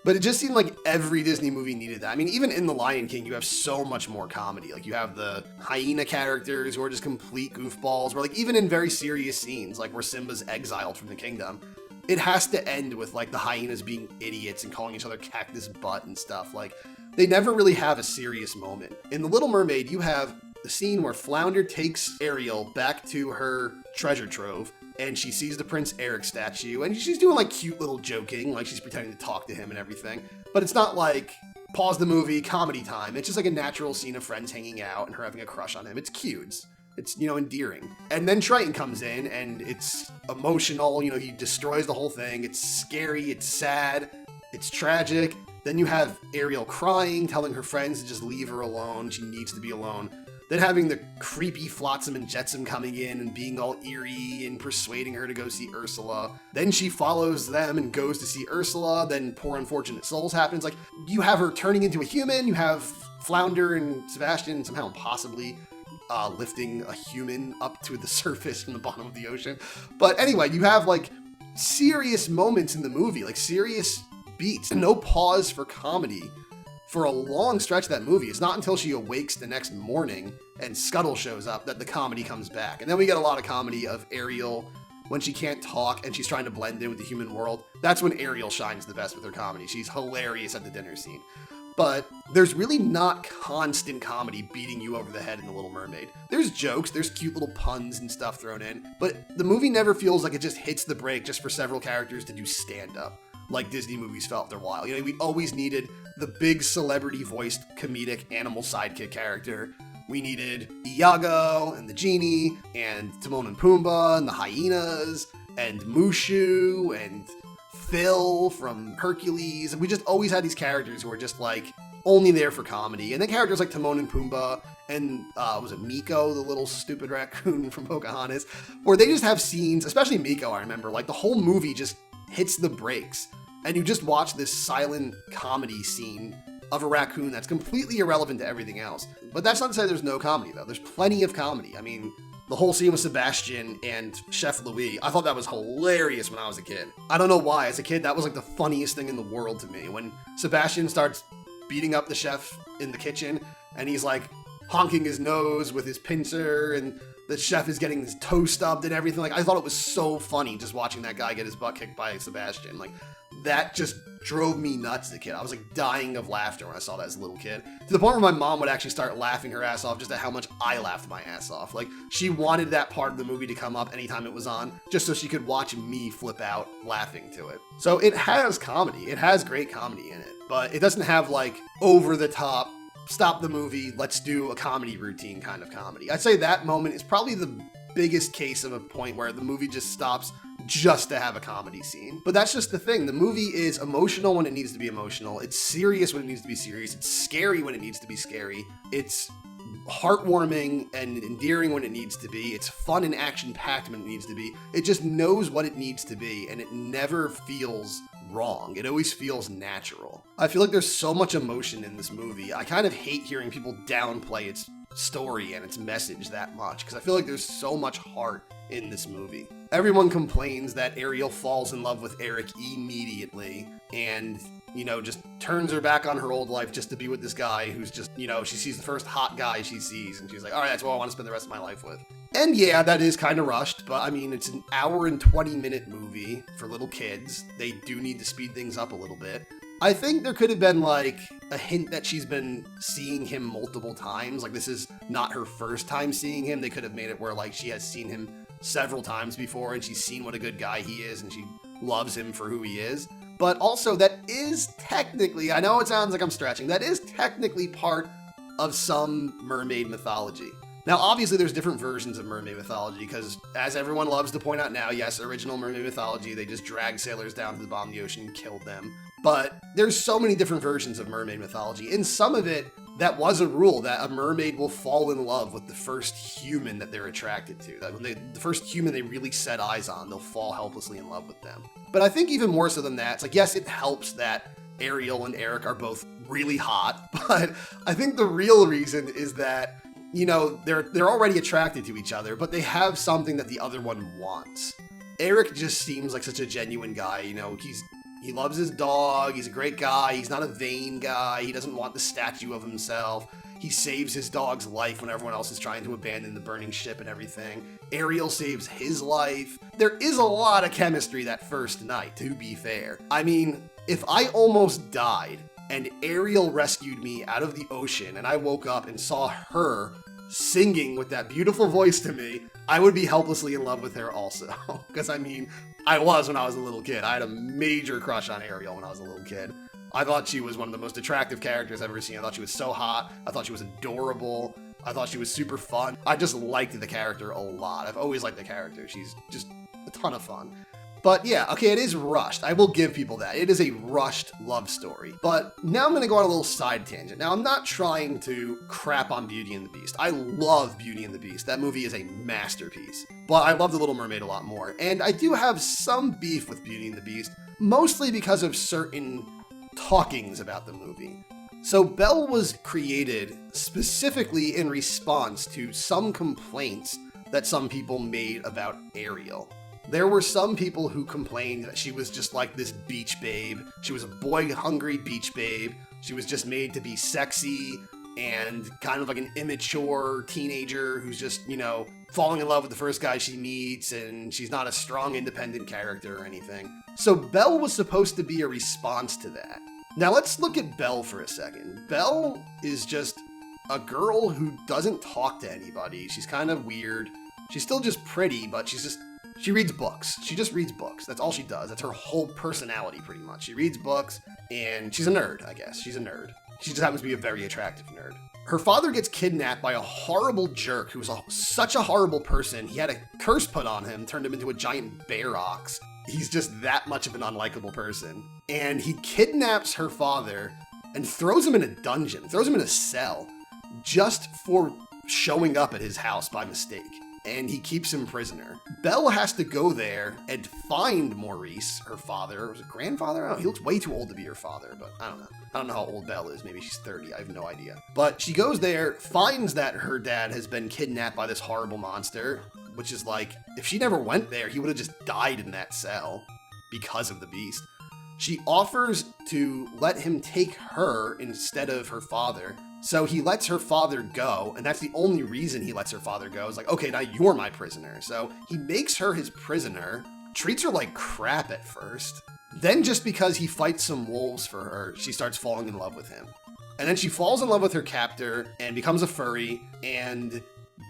But it just seemed like every Disney movie needed that. I mean, even in The Lion King, you have so much more comedy. Like, you have the hyena characters who are just complete goofballs, where, like, even in very serious scenes, like where Simba's exiled from the kingdom, it has to end with, like, the hyenas being idiots and calling each other cactus butt and stuff. Like, they never really have a serious moment. In The Little Mermaid, you have the scene where Flounder takes Ariel back to her treasure trove, and she sees the Prince Eric statue, and she's doing like cute little joking, like she's pretending to talk to him and everything. But it's not like pause the movie, comedy time. It's just like a natural scene of friends hanging out and her having a crush on him. It's cute. It's, endearing. And then Triton comes in, and it's emotional. He destroys the whole thing. It's scary. It's sad. It's tragic. Then you have Ariel crying, telling her friends to just leave her alone. She needs to be alone. Then having the creepy Flotsam and Jetsam coming in and being all eerie and persuading her to go see Ursula. Then she follows them and goes to see Ursula. Then Poor Unfortunate Souls happens. Like, you have her turning into a human. You have Flounder and Sebastian somehow possibly lifting a human up to the surface from the bottom of the ocean. But anyway, you have like serious moments in the movie, like serious beats. No pause for comedy for a long stretch of that movie. It's not until she awakes the next morning and Scuttle shows up that the comedy comes back. And then we get a lot of comedy of Ariel when she can't talk and she's trying to blend in with the human world. That's when Ariel shines the best with her comedy. She's hilarious at the dinner scene. But there's really not constant comedy beating you over the head in The Little Mermaid. There's jokes, there's cute little puns and stuff thrown in, but the movie never feels like it just hits the brake just for several characters to do stand-up, like Disney movies felt after a while. We always needed the big celebrity-voiced comedic animal sidekick character. We needed Iago and the genie, and Timon and Pumbaa and the hyenas, and Mushu, and Phil from Hercules. And we just always had these characters who were just like only there for comedy. And then characters like Timon and Pumbaa and was it Miko, the little stupid raccoon from Pocahontas, where they just have scenes, especially Miko, I remember, like the whole movie just hits the brakes. And you just watch this silent comedy scene of a raccoon that's completely irrelevant to everything else. But that's not to say there's no comedy, though. There's plenty of comedy. I mean, the whole scene with Sebastian and Chef Louis, I thought that was hilarious when I was a kid. I don't know why. As a kid, that was like the funniest thing in the world to me. When Sebastian starts beating up the chef in the kitchen, and he's like honking his nose with his pincer, and the chef is getting his toe stubbed and everything. Like, I thought it was so funny just watching that guy get his butt kicked by Sebastian. Like, that just drove me nuts as a kid. I was like dying of laughter when I saw that as a little kid. To the point where my mom would actually start laughing her ass off just at how much I laughed my ass off. Like, she wanted that part of the movie to come up anytime it was on, just so she could watch me flip out laughing to it. So it has comedy. It has great comedy in it. But it doesn't have like over the top, stop the movie, let's do a comedy routine kind of comedy. I'd say that moment is probably the biggest case of a point where the movie just stops just to have a comedy scene. But that's just the thing. The movie is emotional when it needs to be emotional. It's serious when it needs to be serious. It's scary when it needs to be scary. It's heartwarming and endearing when it needs to be. It's fun and action-packed when it needs to be. It just knows what it needs to be, and it never feels wrong. It always feels natural. I feel like there's so much emotion in this movie. I kind of hate hearing people downplay its story and its message that much, because I feel like there's so much heart in this movie. Everyone complains that Ariel falls in love with Eric immediately and, just turns her back on her old life just to be with this guy who's just, she sees the first hot guy she sees and she's like, all right, that's what I want to spend the rest of my life with. And yeah, that is kind of rushed, but I mean, it's an hour and 20-minute movie for little kids. They do need to speed things up a little bit. I think there could have been like a hint that she's been seeing him multiple times. Like, this is not her first time seeing him. They could have made it where like she has seen him several times before and she's seen what a good guy he is and she loves him for who he is. But also, that is technically, I know it sounds like I'm stretching, that is technically part of some mermaid mythology. Now, obviously, there's different versions of mermaid mythology, because as everyone loves to point out now, yes, original mermaid mythology, they just dragged sailors down to the bottom of the ocean and killed them. But there's so many different versions of mermaid mythology. In some of it, that was a rule, that a mermaid will fall in love with the first human that they're attracted to. That when the first human they really set eyes on, they'll fall helplessly in love with them. But I think even more so than that, it's like, yes, it helps that Ariel and Eric are both really hot, but I think the real reason is that, they're already attracted to each other, but they have something that the other one wants. Eric just seems like such a genuine guy, he loves his dog, he's a great guy, he's not a vain guy, he doesn't want the statue of himself, he saves his dog's life when everyone else is trying to abandon the burning ship and everything. Ariel saves his life. There is a lot of chemistry that first night, to be fair. I mean, if I almost died and Ariel rescued me out of the ocean and I woke up and saw her singing with that beautiful voice to me, I would be helplessly in love with her also. Because, I mean, I was when I was a little kid. I had a major crush on Ariel when I was a little kid. I thought she was one of the most attractive characters I've ever seen. I thought she was so hot. I thought she was adorable. I thought she was super fun. I just liked the character a lot. I've always liked the character. She's just a ton of fun. But yeah, okay, it is rushed. I will give people that. It is a rushed love story. But now I'm going to go on a little side tangent. Now, I'm not trying to crap on Beauty and the Beast. I love Beauty and the Beast. That movie is a masterpiece. But I love The Little Mermaid a lot more. And I do have some beef with Beauty and the Beast, mostly because of certain talkings about the movie. So Belle was created specifically in response to some complaints that some people made about Ariel. There were some people who complained that she was just like this beach babe. She was a boy-hungry beach babe. She was just made to be sexy and kind of like an immature teenager who's just, falling in love with the first guy she meets, and she's not a strong, independent character or anything. So Belle was supposed to be a response to that. Now let's look at Belle for a second. Belle is just a girl who doesn't talk to anybody. She's kind of weird. She's still just pretty, but she reads books. She just reads books. That's all she does. That's her whole personality, pretty much. She reads books, and she's a nerd, I guess. She's a nerd. She just happens to be a very attractive nerd. Her father gets kidnapped by a horrible jerk who was such a horrible person. He had a curse put on him, turned him into a giant bear ox. He's just that much of an unlikable person. And he kidnaps her father and throws him in a dungeon, throws him in a cell, just for showing up at his house by mistake. And he keeps him prisoner. Belle has to go there and find Maurice, her father. Was it grandfather? I don't know. He looks way too old to be her father, but I don't know. I don't know how old Belle is. Maybe she's 30. I have no idea. But she goes there, finds that her dad has been kidnapped by this horrible monster, which is like, if she never went there, he would have just died in that cell because of the beast. She offers to let him take her instead of her father. So he lets her father go, and that's the only reason he lets her father go. Is like, okay, now you're my prisoner. So he makes her his prisoner, treats her like crap at first. Then just because he fights some wolves for her, she starts falling in love with him. And then she falls in love with her captor and becomes a furry and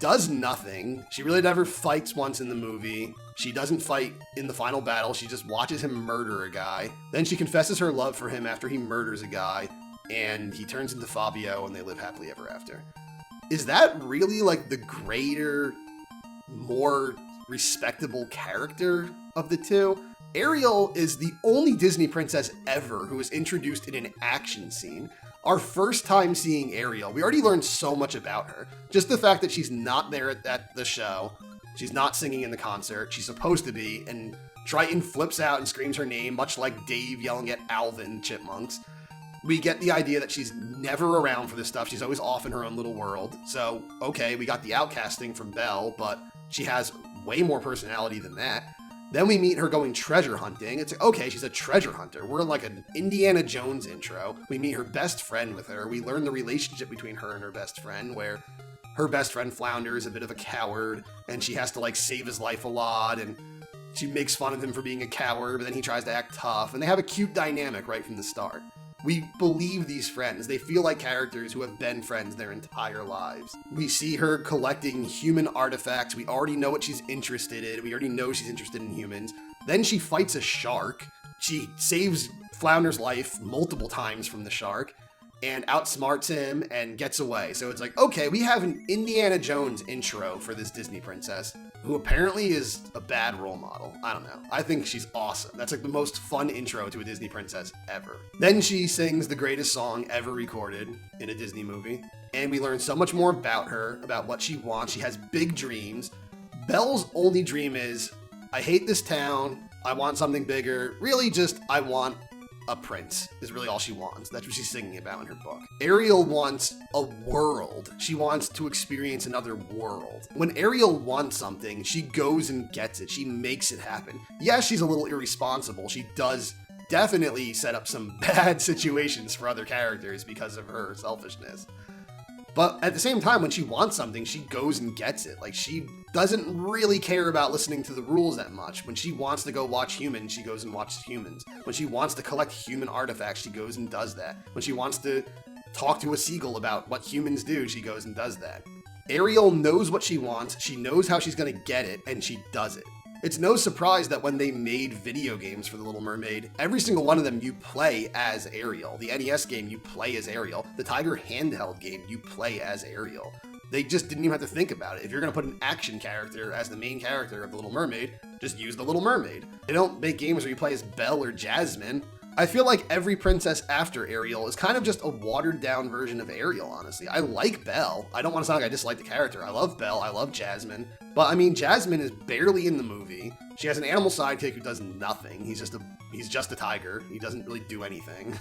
does nothing. She really never fights once in the movie. She doesn't fight in the final battle. She just watches him murder a guy. Then she confesses her love for him after he murders a guy. And he turns into Fabio, and they live happily ever after. Is that really like the greater, more respectable character of the two? Ariel is the only Disney princess ever who was introduced in an action scene. Our first time seeing Ariel, we already learned so much about her. Just the fact that she's not there at the show, she's not singing in the concert, she's supposed to be, and Triton flips out and screams her name, much like Dave yelling at Alvin Chipmunks. We get the idea that she's never around for this stuff. She's always off in her own little world. So, okay, we got the outcasting from Belle, but she has way more personality than that. Then we meet her going treasure hunting. It's okay, she's a treasure hunter. We're in like an Indiana Jones intro. We meet her best friend with her. We learn the relationship between her and her best friend, where her best friend Flounder is a bit of a coward, and she has to like save his life a lot, and she makes fun of him for being a coward, but then he tries to act tough, and they have a cute dynamic right from the start. We believe these friends. They feel like characters who have been friends their entire lives. We see her collecting human artifacts. We already know what she's interested in. We already know she's interested in humans. Then she fights a shark. She saves Flounder's life multiple times from the shark and outsmarts him and gets away. So it's like, okay, we have an Indiana Jones intro for this Disney princess who apparently is a bad role model. I don't know. I think she's awesome. That's like the most fun intro to a Disney princess ever. Then she sings the greatest song ever recorded in a Disney movie. And we learn so much more about her, about what she wants. She has big dreams. Belle's only dream is, I hate this town. I want something bigger. Really just, I want a prince is really all she wants. That's what she's singing about in her book. Ariel wants a world. She wants to experience another world. When Ariel wants something, she goes and gets it. She makes it happen. Yeah, she's a little irresponsible. She does definitely set up some bad situations for other characters because of her selfishness. But at the same time, when she wants something, she goes and gets it. Like, she doesn't really care about listening to the rules that much. When she wants to go watch humans, she goes and watches humans. When she wants to collect human artifacts, she goes and does that. When she wants to talk to a seagull about what humans do, she goes and does that. Ariel knows what she wants, she knows how she's gonna get it, and she does it. It's no surprise that when they made video games for The Little Mermaid, every single one of them you play as Ariel. The NES game, you play as Ariel. The Tiger handheld game, you play as Ariel. They just didn't even have to think about it. If you're gonna put an action character as the main character of The Little Mermaid, just use The Little Mermaid. They don't make games where you play as Belle or Jasmine. I feel like every princess after Ariel is kind of just a watered down version of Ariel, honestly. I like Belle. I don't want to sound like I dislike the character. I love Belle. I love Jasmine. But I mean, Jasmine is barely in the movie. She has an animal sidekick who does nothing. He's just a tiger. He doesn't really do anything.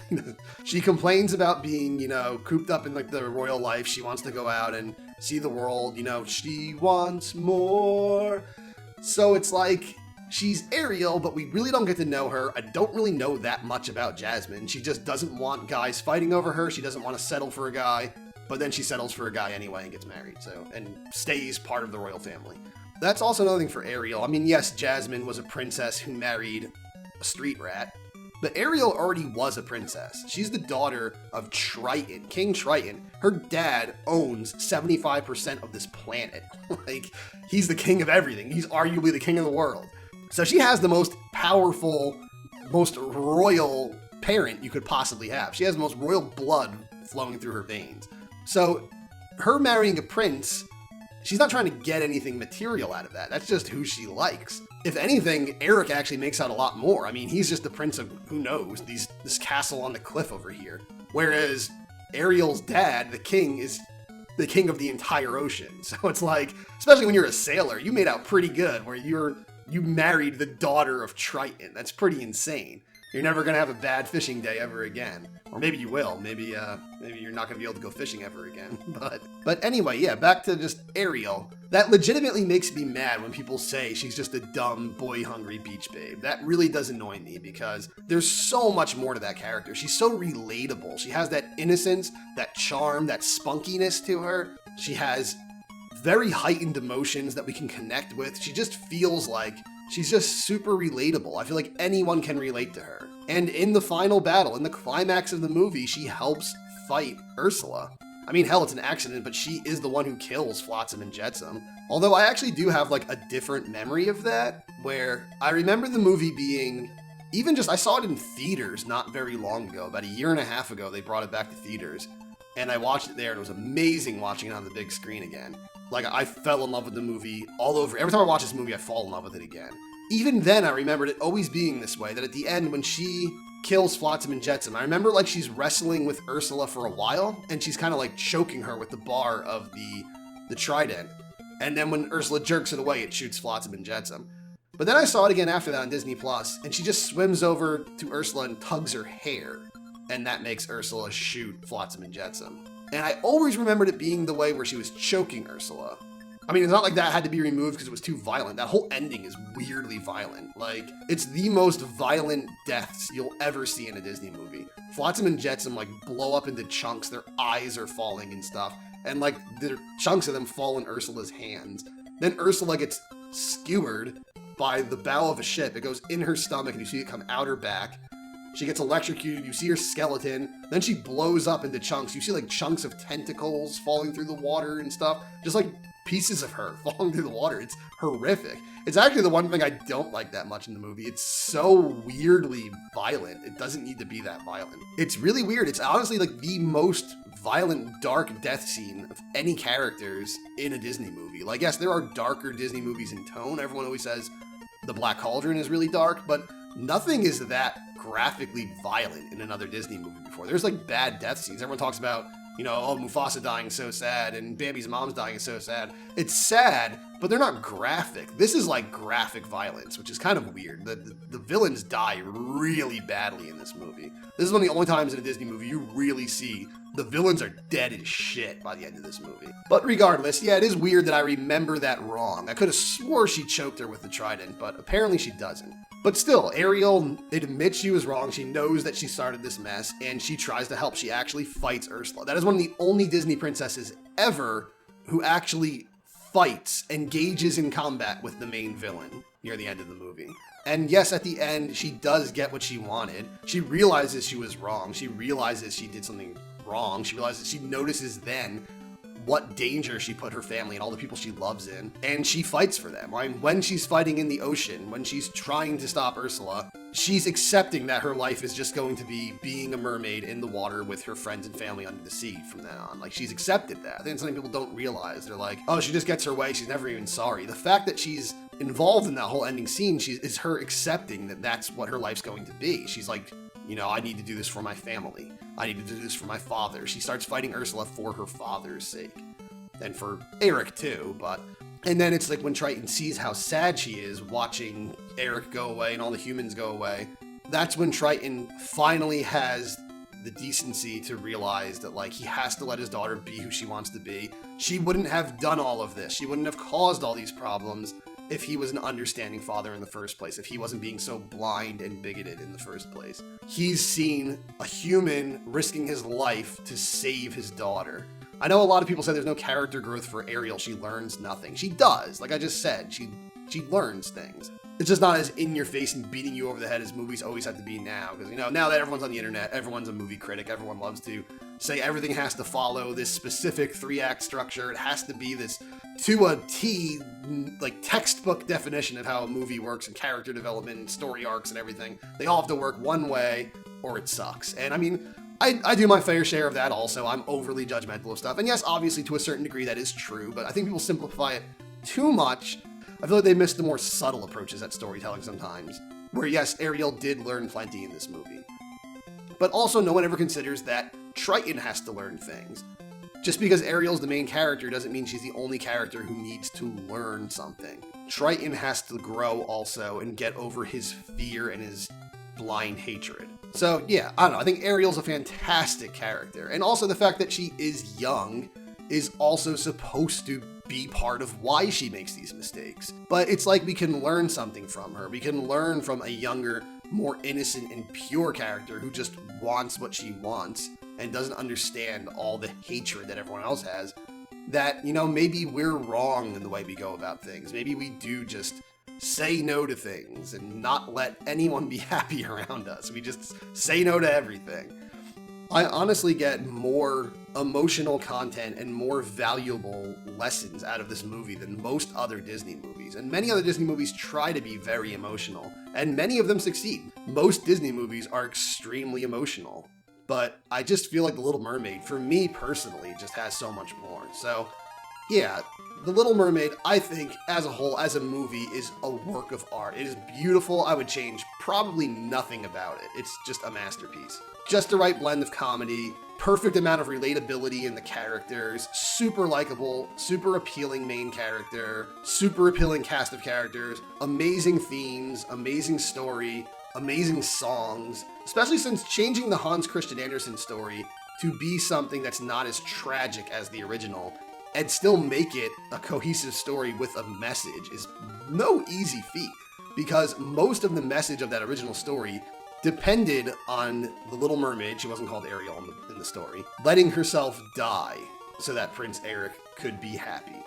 She complains about being, cooped up in like the royal life. She wants to go out and see the world. She wants more. So it's like, she's Ariel, but we really don't get to know her. I don't really know that much about Jasmine. She just doesn't want guys fighting over her. She doesn't want to settle for a guy, but then she settles for a guy anyway and gets married, and stays part of the royal family. That's also another thing for Ariel. I mean, yes, Jasmine was a princess who married a street rat, but Ariel already was a princess. She's the daughter of Triton, King Triton. Her dad owns 75% of this planet. He's the king of everything. He's arguably the king of the world. So she has the most powerful, most royal parent you could possibly have. She has the most royal blood flowing through her veins. So her marrying a prince, she's not trying to get anything material out of that. That's just who she likes. If anything, Eric actually makes out a lot more. I mean, he's just the prince of, who knows, this castle on the cliff over here. Whereas Ariel's dad, the king, is the king of the entire ocean. So it's like, especially when you're a sailor, you made out pretty good where you married the daughter of Triton. That's pretty insane. You're never gonna have a bad fishing day ever again. Or maybe you will. Maybe you're not gonna be able to go fishing ever again. But anyway, yeah, back to just Ariel. That legitimately makes me mad when people say she's just a dumb, boy-hungry beach babe. That really does annoy me because there's so much more to that character. She's so relatable. She has that innocence, that charm, that spunkiness to her. She has very heightened emotions that we can connect with. She just feels like she's just super relatable. I feel like anyone can relate to her. And in the final battle, in the climax of the movie, she helps fight Ursula. I mean, hell, it's an accident, but she is the one who kills Flotsam and Jetsam. Although I actually do have like a different memory of that, where I remember the movie being, I saw it in theaters not very long ago, about a year and a half ago, they brought it back to theaters. And I watched it there, and it was amazing watching it on the big screen again. Like, I fell in love with the movie all over. Every time I watch this movie, I fall in love with it again. Even then, I remembered it always being this way, that at the end, when she kills Flotsam and Jetsam, I remember, like, she's wrestling with Ursula for a while, and she's kind of, like, choking her with the bar of the trident. And then when Ursula jerks it away, it shoots Flotsam and Jetsam. But then I saw it again after that on Disney+, and she just swims over to Ursula and tugs her hair. And that makes Ursula shoot Flotsam and Jetsam. And I always remembered it being the way where she was choking Ursula. I mean, it's not like that had to be removed because it was too violent. That whole ending is weirdly violent. Like, it's the most violent deaths you'll ever see in a Disney movie. Flotsam and Jetsam, like, blow up into chunks. Their eyes are falling and stuff. And, like, chunks of them fall in Ursula's hands. Then Ursula gets skewered by the bow of a ship. It goes in her stomach and you see it come out her back. She gets electrocuted, you see her skeleton, then she blows up into chunks. You see like chunks of tentacles falling through the water and stuff. Just like pieces of her falling through the water. It's horrific. It's actually the one thing I don't like that much in the movie. It's so weirdly violent. It doesn't need to be that violent. It's really weird. It's honestly like the most violent, dark death scene of any characters in a Disney movie. Like, yes, there are darker Disney movies in tone. Everyone always says The Black Cauldron is really dark, but nothing is that graphically violent in another Disney movie before. There's like bad death scenes. Everyone talks about, oh, Mufasa dying so sad and Bambi's mom's dying so sad. It's sad, but they're not graphic. This is like graphic violence, which is kind of weird. The villains die really badly in this movie. This is one of the only times in a Disney movie you really see the villains are dead as shit by the end of this movie. But regardless, yeah, it is weird that I remember that wrong. I could have swore she choked her with the trident, but apparently she doesn't. But still, Ariel admits she was wrong. She knows that she started this mess, and she tries to help. She actually fights Ursula. That is one of the only Disney princesses ever who actually fights, engages in combat with the main villain near the end of the movie. And yes, at the end, she does get what she wanted. She realizes she was wrong. She realizes she did something wrong. She notices then what danger she put her family and all the people she loves in, and she fights for them. I mean, when she's fighting in the ocean, when she's trying to stop Ursula, she's accepting that her life is just going to be being a mermaid in the water with her friends and family under the sea from then on. Like, she's accepted that. I think something people don't realize. They're like, oh, she just gets her way, she's never even sorry. The fact that she's involved in that whole ending scene, is her accepting that that's what her life's going to be. She's like, you know, I need to do this for my family. I need to do this for my father. She starts fighting Ursula for her father's sake. And for Eric too, and then it's like when Triton sees how sad she is watching Eric go away and all the humans go away, that's when Triton finally has the decency to realize that, like, he has to let his daughter be who she wants to be. She wouldn't have done all of this. She wouldn't have caused all these problems if he was an understanding father in the first place, if he wasn't being so blind and bigoted in the first place. He's seen a human risking his life to save his daughter. I know a lot of people say there's no character growth for Ariel. She learns nothing. She does. Like I just said, she learns things. It's just not as in your face and beating you over the head as movies always have to be now. Because, you know, now that everyone's on the internet, everyone's a movie critic. Everyone loves to say everything has to follow this specific 3-act structure. It has to be this to a T, like, textbook definition of how a movie works and character development and story arcs and everything. They all have to work one way or it sucks. And I mean, I do my fair share of that also. I'm overly judgmental of stuff. And yes, obviously to a certain degree that is true, but I think people simplify it too much. I feel like they miss the more subtle approaches at storytelling sometimes. Where yes, Ariel did learn plenty in this movie. But also no one ever considers that Triton has to learn things. Just because Ariel's the main character doesn't mean she's the only character who needs to learn something. Triton has to grow also and get over his fear and his blind hatred. So yeah, I don't know, I think Ariel's a fantastic character. And also the fact that she is young is also supposed to be part of why she makes these mistakes. But it's like we can learn something from her. We can learn from a younger, more innocent and pure character who just wants what she wants and doesn't understand all the hatred that everyone else has. That, you know, maybe we're wrong in the way we go about things. Maybe we do just say no to things and not let anyone be happy around us. We just say no to everything. I honestly get more emotional content and more valuable lessons out of this movie than most other Disney movies. And many other Disney movies try to be very emotional, and many of them succeed. Most Disney movies are extremely emotional. But I just feel like The Little Mermaid, for me personally, just has so much more. So yeah, The Little Mermaid, I think, as a whole, as a movie, is a work of art. It is beautiful. I would change probably nothing about it. It's just a masterpiece. Just the right blend of comedy, perfect amount of relatability in the characters, super likable, super appealing main character, super appealing cast of characters, amazing themes, amazing story, amazing songs, especially since changing the Hans Christian Andersen story to be something that's not as tragic as the original and still make it a cohesive story with a message is no easy feat, because most of the message of that original story depended on the Little Mermaid, she wasn't called Ariel in the story, letting herself die so that Prince Eric could be happy.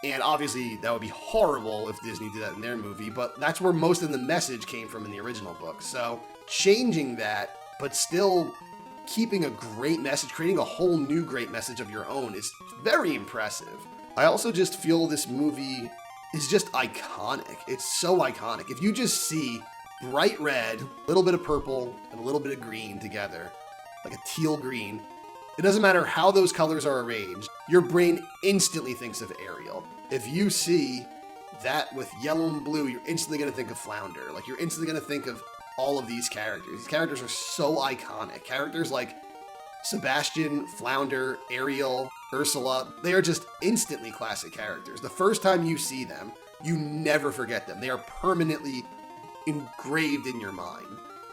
And obviously that would be horrible if Disney did that in their movie, but that's where most of the message came from in the original book. So changing that, but still keeping a great message, creating a whole new great message of your own is very impressive. I also just feel this movie is just iconic. It's so iconic. If you just see bright red, a little bit of purple, and a little bit of green together, like a teal green, it doesn't matter how those colors are arranged, your brain instantly thinks of Ariel. If you see that with yellow and blue, you're instantly going to think of Flounder. Like, you're instantly going to think of all of these characters. These characters are so iconic. Characters like Sebastian, Flounder, Ariel, Ursula, they are just instantly classic characters. The first time you see them, you never forget them. They are permanently engraved in your mind.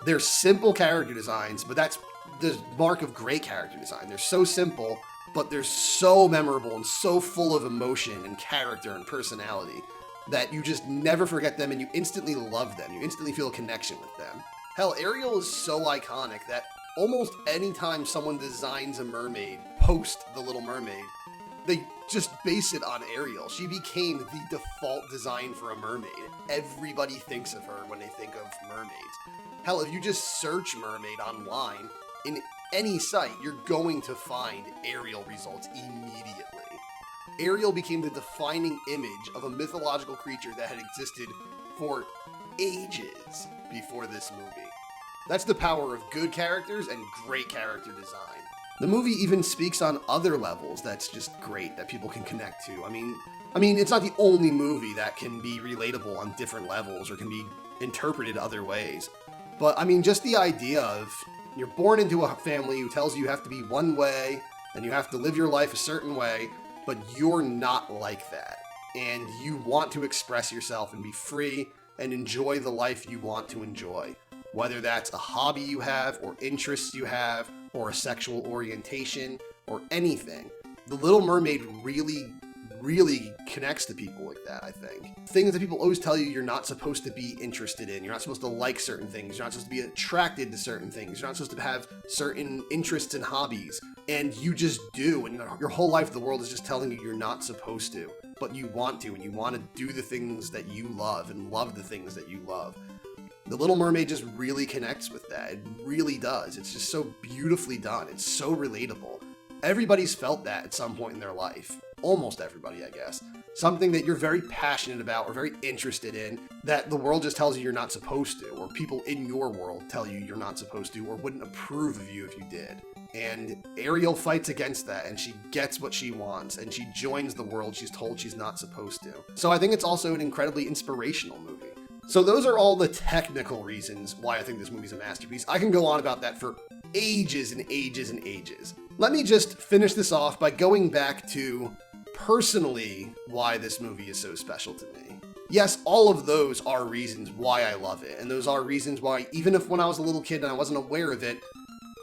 They're simple character designs, but that's the mark of great character design. They're so simple, but they're so memorable and so full of emotion and character and personality that you just never forget them and you instantly love them. You instantly feel a connection with them. Hell, Ariel is so iconic that almost any time someone designs a mermaid post The Little Mermaid, they just base it on Ariel. She became the default design for a mermaid. Everybody thinks of her when they think of mermaids. Hell, if you just search mermaid online, in any site, you're going to find Ariel results immediately. Ariel became the defining image of a mythological creature that had existed for ages before this movie. That's the power of good characters and great character design. The movie even speaks on other levels that's just great that people can connect to. I mean, it's not the only movie that can be relatable on different levels or can be interpreted other ways. But I mean, just the idea of you're born into a family who tells you have to be one way and you have to live your life a certain way, but you're not like that. And you want to express yourself and be free and enjoy the life you want to enjoy. Whether that's a hobby you have, or interests you have, or a sexual orientation, or anything. The Little Mermaid really connects to people like that, I think. Things that people always tell you you're not supposed to be interested in. You're not supposed to like certain things. You're not supposed to be attracted to certain things. You're not supposed to have certain interests and hobbies. And you just do. And your whole life, the world is just telling you you're not supposed to. But you want to, and you want to do the things that you love and love the things that you love. The Little Mermaid just really connects with that. It really does. It's just so beautifully done. It's so relatable. Everybody's felt that at some point in their life. Almost everybody, I guess. Something that you're very passionate about or very interested in that the world just tells you you're not supposed to, or people in your world tell you you're not supposed to or wouldn't approve of you if you did. And Ariel fights against that, and she gets what she wants, and she joins the world she's told she's not supposed to. So I think it's also an incredibly inspirational movie. So those are all the technical reasons why I think this movie's a masterpiece. I can go on about that for ages and ages and ages. Let me just finish this off by going back to personally why this movie is so special to me. Yes, all of those are reasons why I love it, and those are reasons why, even if when I was a little kid and I wasn't aware of it,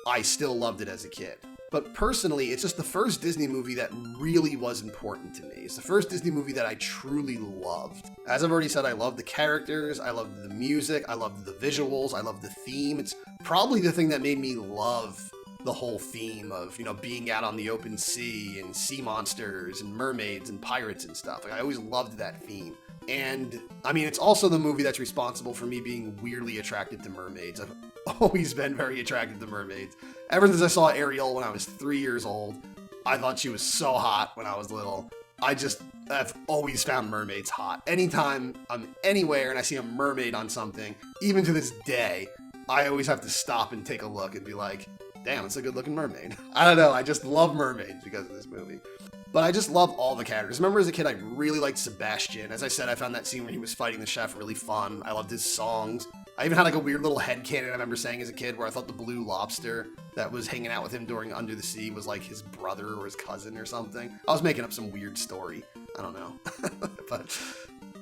I still loved it as a kid. But personally, it's just the first Disney movie that really was important to me. It's the first Disney movie that I truly loved. As I've already said, I love the characters, I love the music, I love the visuals, I love the theme. It's probably the thing that made me love the whole theme of, being out on the open sea and sea monsters and mermaids and pirates and stuff. Like, I always loved that theme. And, it's also the movie that's responsible for me being weirdly attracted to mermaids. I've always been very attracted to mermaids. Ever since I saw Ariel when I was 3 years old, I thought she was so hot when I was little. I've always found mermaids hot. Anytime I'm anywhere and I see a mermaid on something, even to this day, I always have to stop and take a look and be like, damn, it's a good looking mermaid. I don't know, I just love mermaids because of this movie. But I just love all the characters. Remember as a kid, I really liked Sebastian. As I said, I found that scene where he was fighting the chef really fun. I loved his songs. I even had like a weird little headcanon I remember saying as a kid where I thought the blue lobster that was hanging out with him during Under the Sea was like his brother or his cousin or something. I was making up some weird story. I don't know.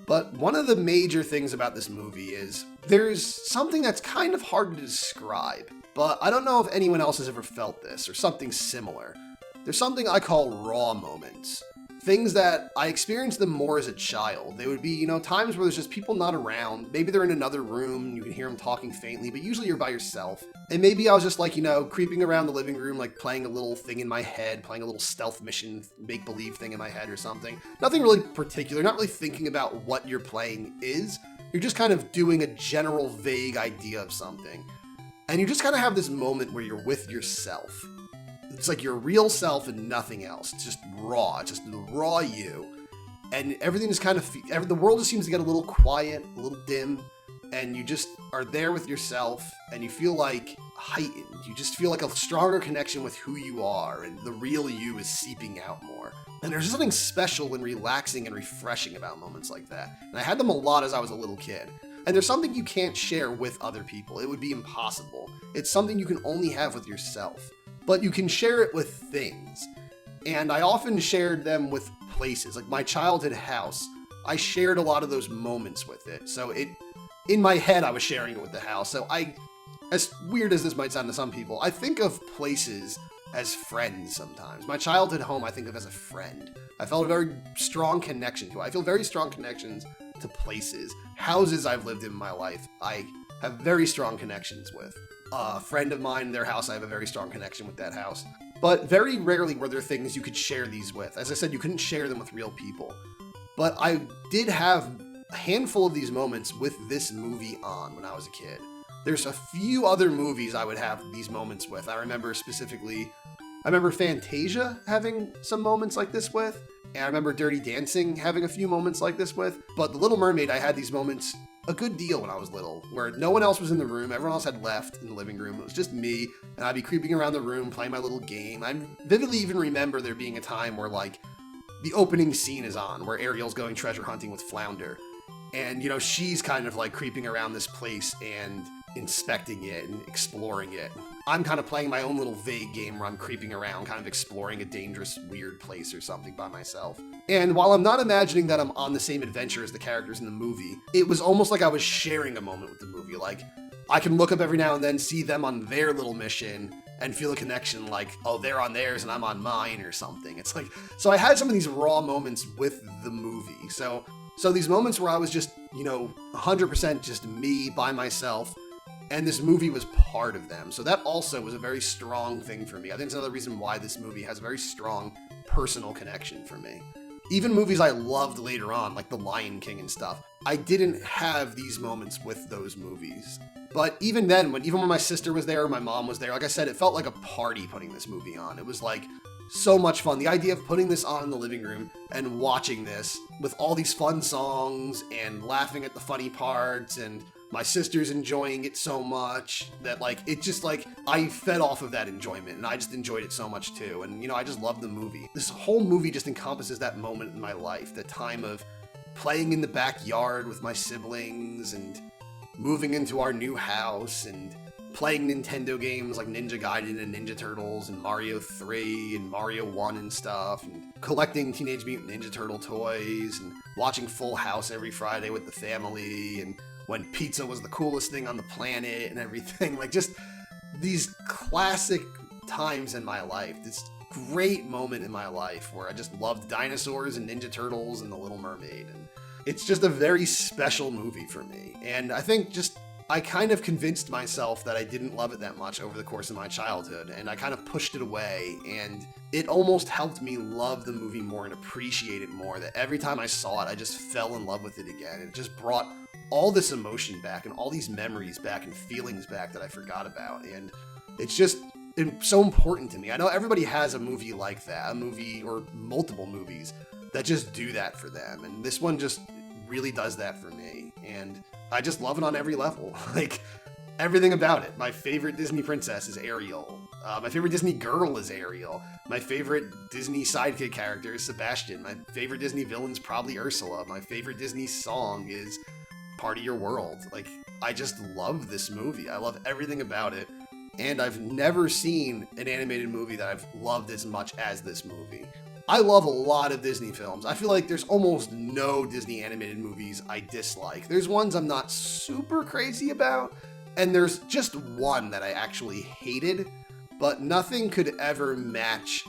But one of the major things about this movie is there's something that's kind of hard to describe. But I don't know if anyone else has ever felt this or something similar. There's something I call raw moments. Things that I experienced them more as a child. They would be, times where there's just people not around. Maybe they're in another room and you can hear them talking faintly, but usually you're by yourself. And maybe I was just like, creeping around the living room, like playing a little thing in my head, playing a little stealth mission, make-believe thing in my head or something. Nothing really particular, not really thinking about what you're playing is. You're just kind of doing a general vague idea of something. And you just kind of have this moment where you're with yourself. It's like your real self and nothing else. It's just raw. It's just the raw you. And everything is kind of... the world just seems to get a little quiet, a little dim. And you just are there with yourself. And you feel like heightened. You just feel like a stronger connection with who you are. And the real you is seeping out more. And there's something special and relaxing and refreshing about moments like that. And I had them a lot as I was a little kid. And there's something you can't share with other people. It would be impossible. It's something you can only have with yourself. But you can share it with things. And I often shared them with places. Like my childhood house, I shared a lot of those moments with it. So in my head, I was sharing it with the house. So as weird as this might sound to some people, I think of places as friends sometimes. My childhood home, I think of as a friend. I felt a very strong connection to it. I feel very strong connections to places. Houses I've lived in my life, I have very strong connections with. A friend of mine, their house, I have a very strong connection with that house. But very rarely were there things you could share these with. As I said, you couldn't share them with real people. But I did have a handful of these moments with this movie on when I was a kid. There's a few other movies I would have these moments with. I remember Fantasia having some moments like this with. And I remember Dirty Dancing having a few moments like this with, but The Little Mermaid, I had these moments a good deal when I was little, where no one else was in the room, everyone else had left in the living room, it was just me, and I'd be creeping around the room, playing my little game. I vividly even remember there being a time where, like, the opening scene is on, where Ariel's going treasure hunting with Flounder, and, you know, she's kind of, like, creeping around this place and inspecting it and exploring it. I'm kind of playing my own little vague game where I'm creeping around, kind of exploring a dangerous, weird place or something by myself. And while I'm not imagining that I'm on the same adventure as the characters in the movie, it was almost like I was sharing a moment with the movie. Like, I can look up every now and then, see them on their little mission, and feel a connection like, oh, they're on theirs and I'm on mine or something. It's like, so I had some of these raw moments with the movie. So these moments where I was just, you know, 100% just me by myself, and this movie was part of them. So that also was a very strong thing for me. I think it's another reason why this movie has a very strong personal connection for me. Even movies I loved later on, like The Lion King and stuff, I didn't have these moments with those movies. But even then, even when my sister was there, or my mom was there, like I said, it felt like a party putting this movie on. It was like so much fun. The idea of putting this on in the living room and watching this with all these fun songs and laughing at the funny parts, and my sister's enjoying it so much that, like, it just, like, I fed off of that enjoyment, and I just enjoyed it so much too. And, you know, I just love the movie. This whole movie just encompasses that moment in my life, the time of playing in the backyard with my siblings and moving into our new house and playing Nintendo games like Ninja Gaiden and Ninja Turtles and Mario 3 and Mario 1 and stuff, and collecting Teenage Mutant Ninja Turtle toys and watching Full House every Friday with the family, and when pizza was the coolest thing on the planet and everything. Like, just these classic times in my life. This great moment in my life where I just loved dinosaurs and Ninja Turtles and The Little Mermaid. And it's just a very special movie for me. And I think I kind of convinced myself that I didn't love it that much over the course of my childhood, and I kind of pushed it away, and it almost helped me love the movie more and appreciate it more, that every time I saw it, I just fell in love with it again. It just brought all this emotion back and all these memories back and feelings back that I forgot about, and it's just so important to me. I know everybody has a movie like that, a movie or multiple movies that just do that for them, and this one just really does that for me, and I just love it on every level. Like, everything about it. My favorite Disney princess is Ariel. My favorite Disney girl is Ariel. My favorite Disney sidekick character is Sebastian. My favorite Disney villain's probably Ursula. My favorite Disney song is Part of Your World. Like, I just love this movie. I love everything about it. And I've never seen an animated movie that I've loved as much as this movie. I love a lot of Disney films. I feel like there's almost no Disney animated movies I dislike. There's ones I'm not super crazy about, and there's just one that I actually hated, but nothing could ever match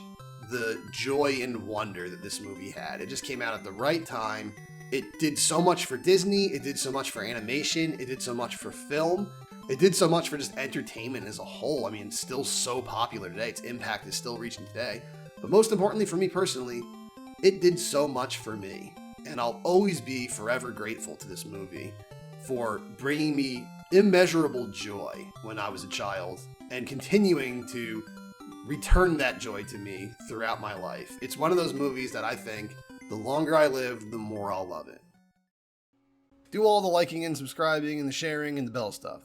the joy and wonder that this movie had. It just came out at the right time. It did so much for Disney, it did so much for animation, it did so much for film, it did so much for just entertainment as a whole. I mean, it's still so popular today. Its impact is still reaching today. But most importantly for me personally, it did so much for me. And I'll always be forever grateful to this movie for bringing me immeasurable joy when I was a child and continuing to return that joy to me throughout my life. It's one of those movies that I think the longer I live, the more I'll love it. Do all the liking and subscribing and the sharing and the bell stuff.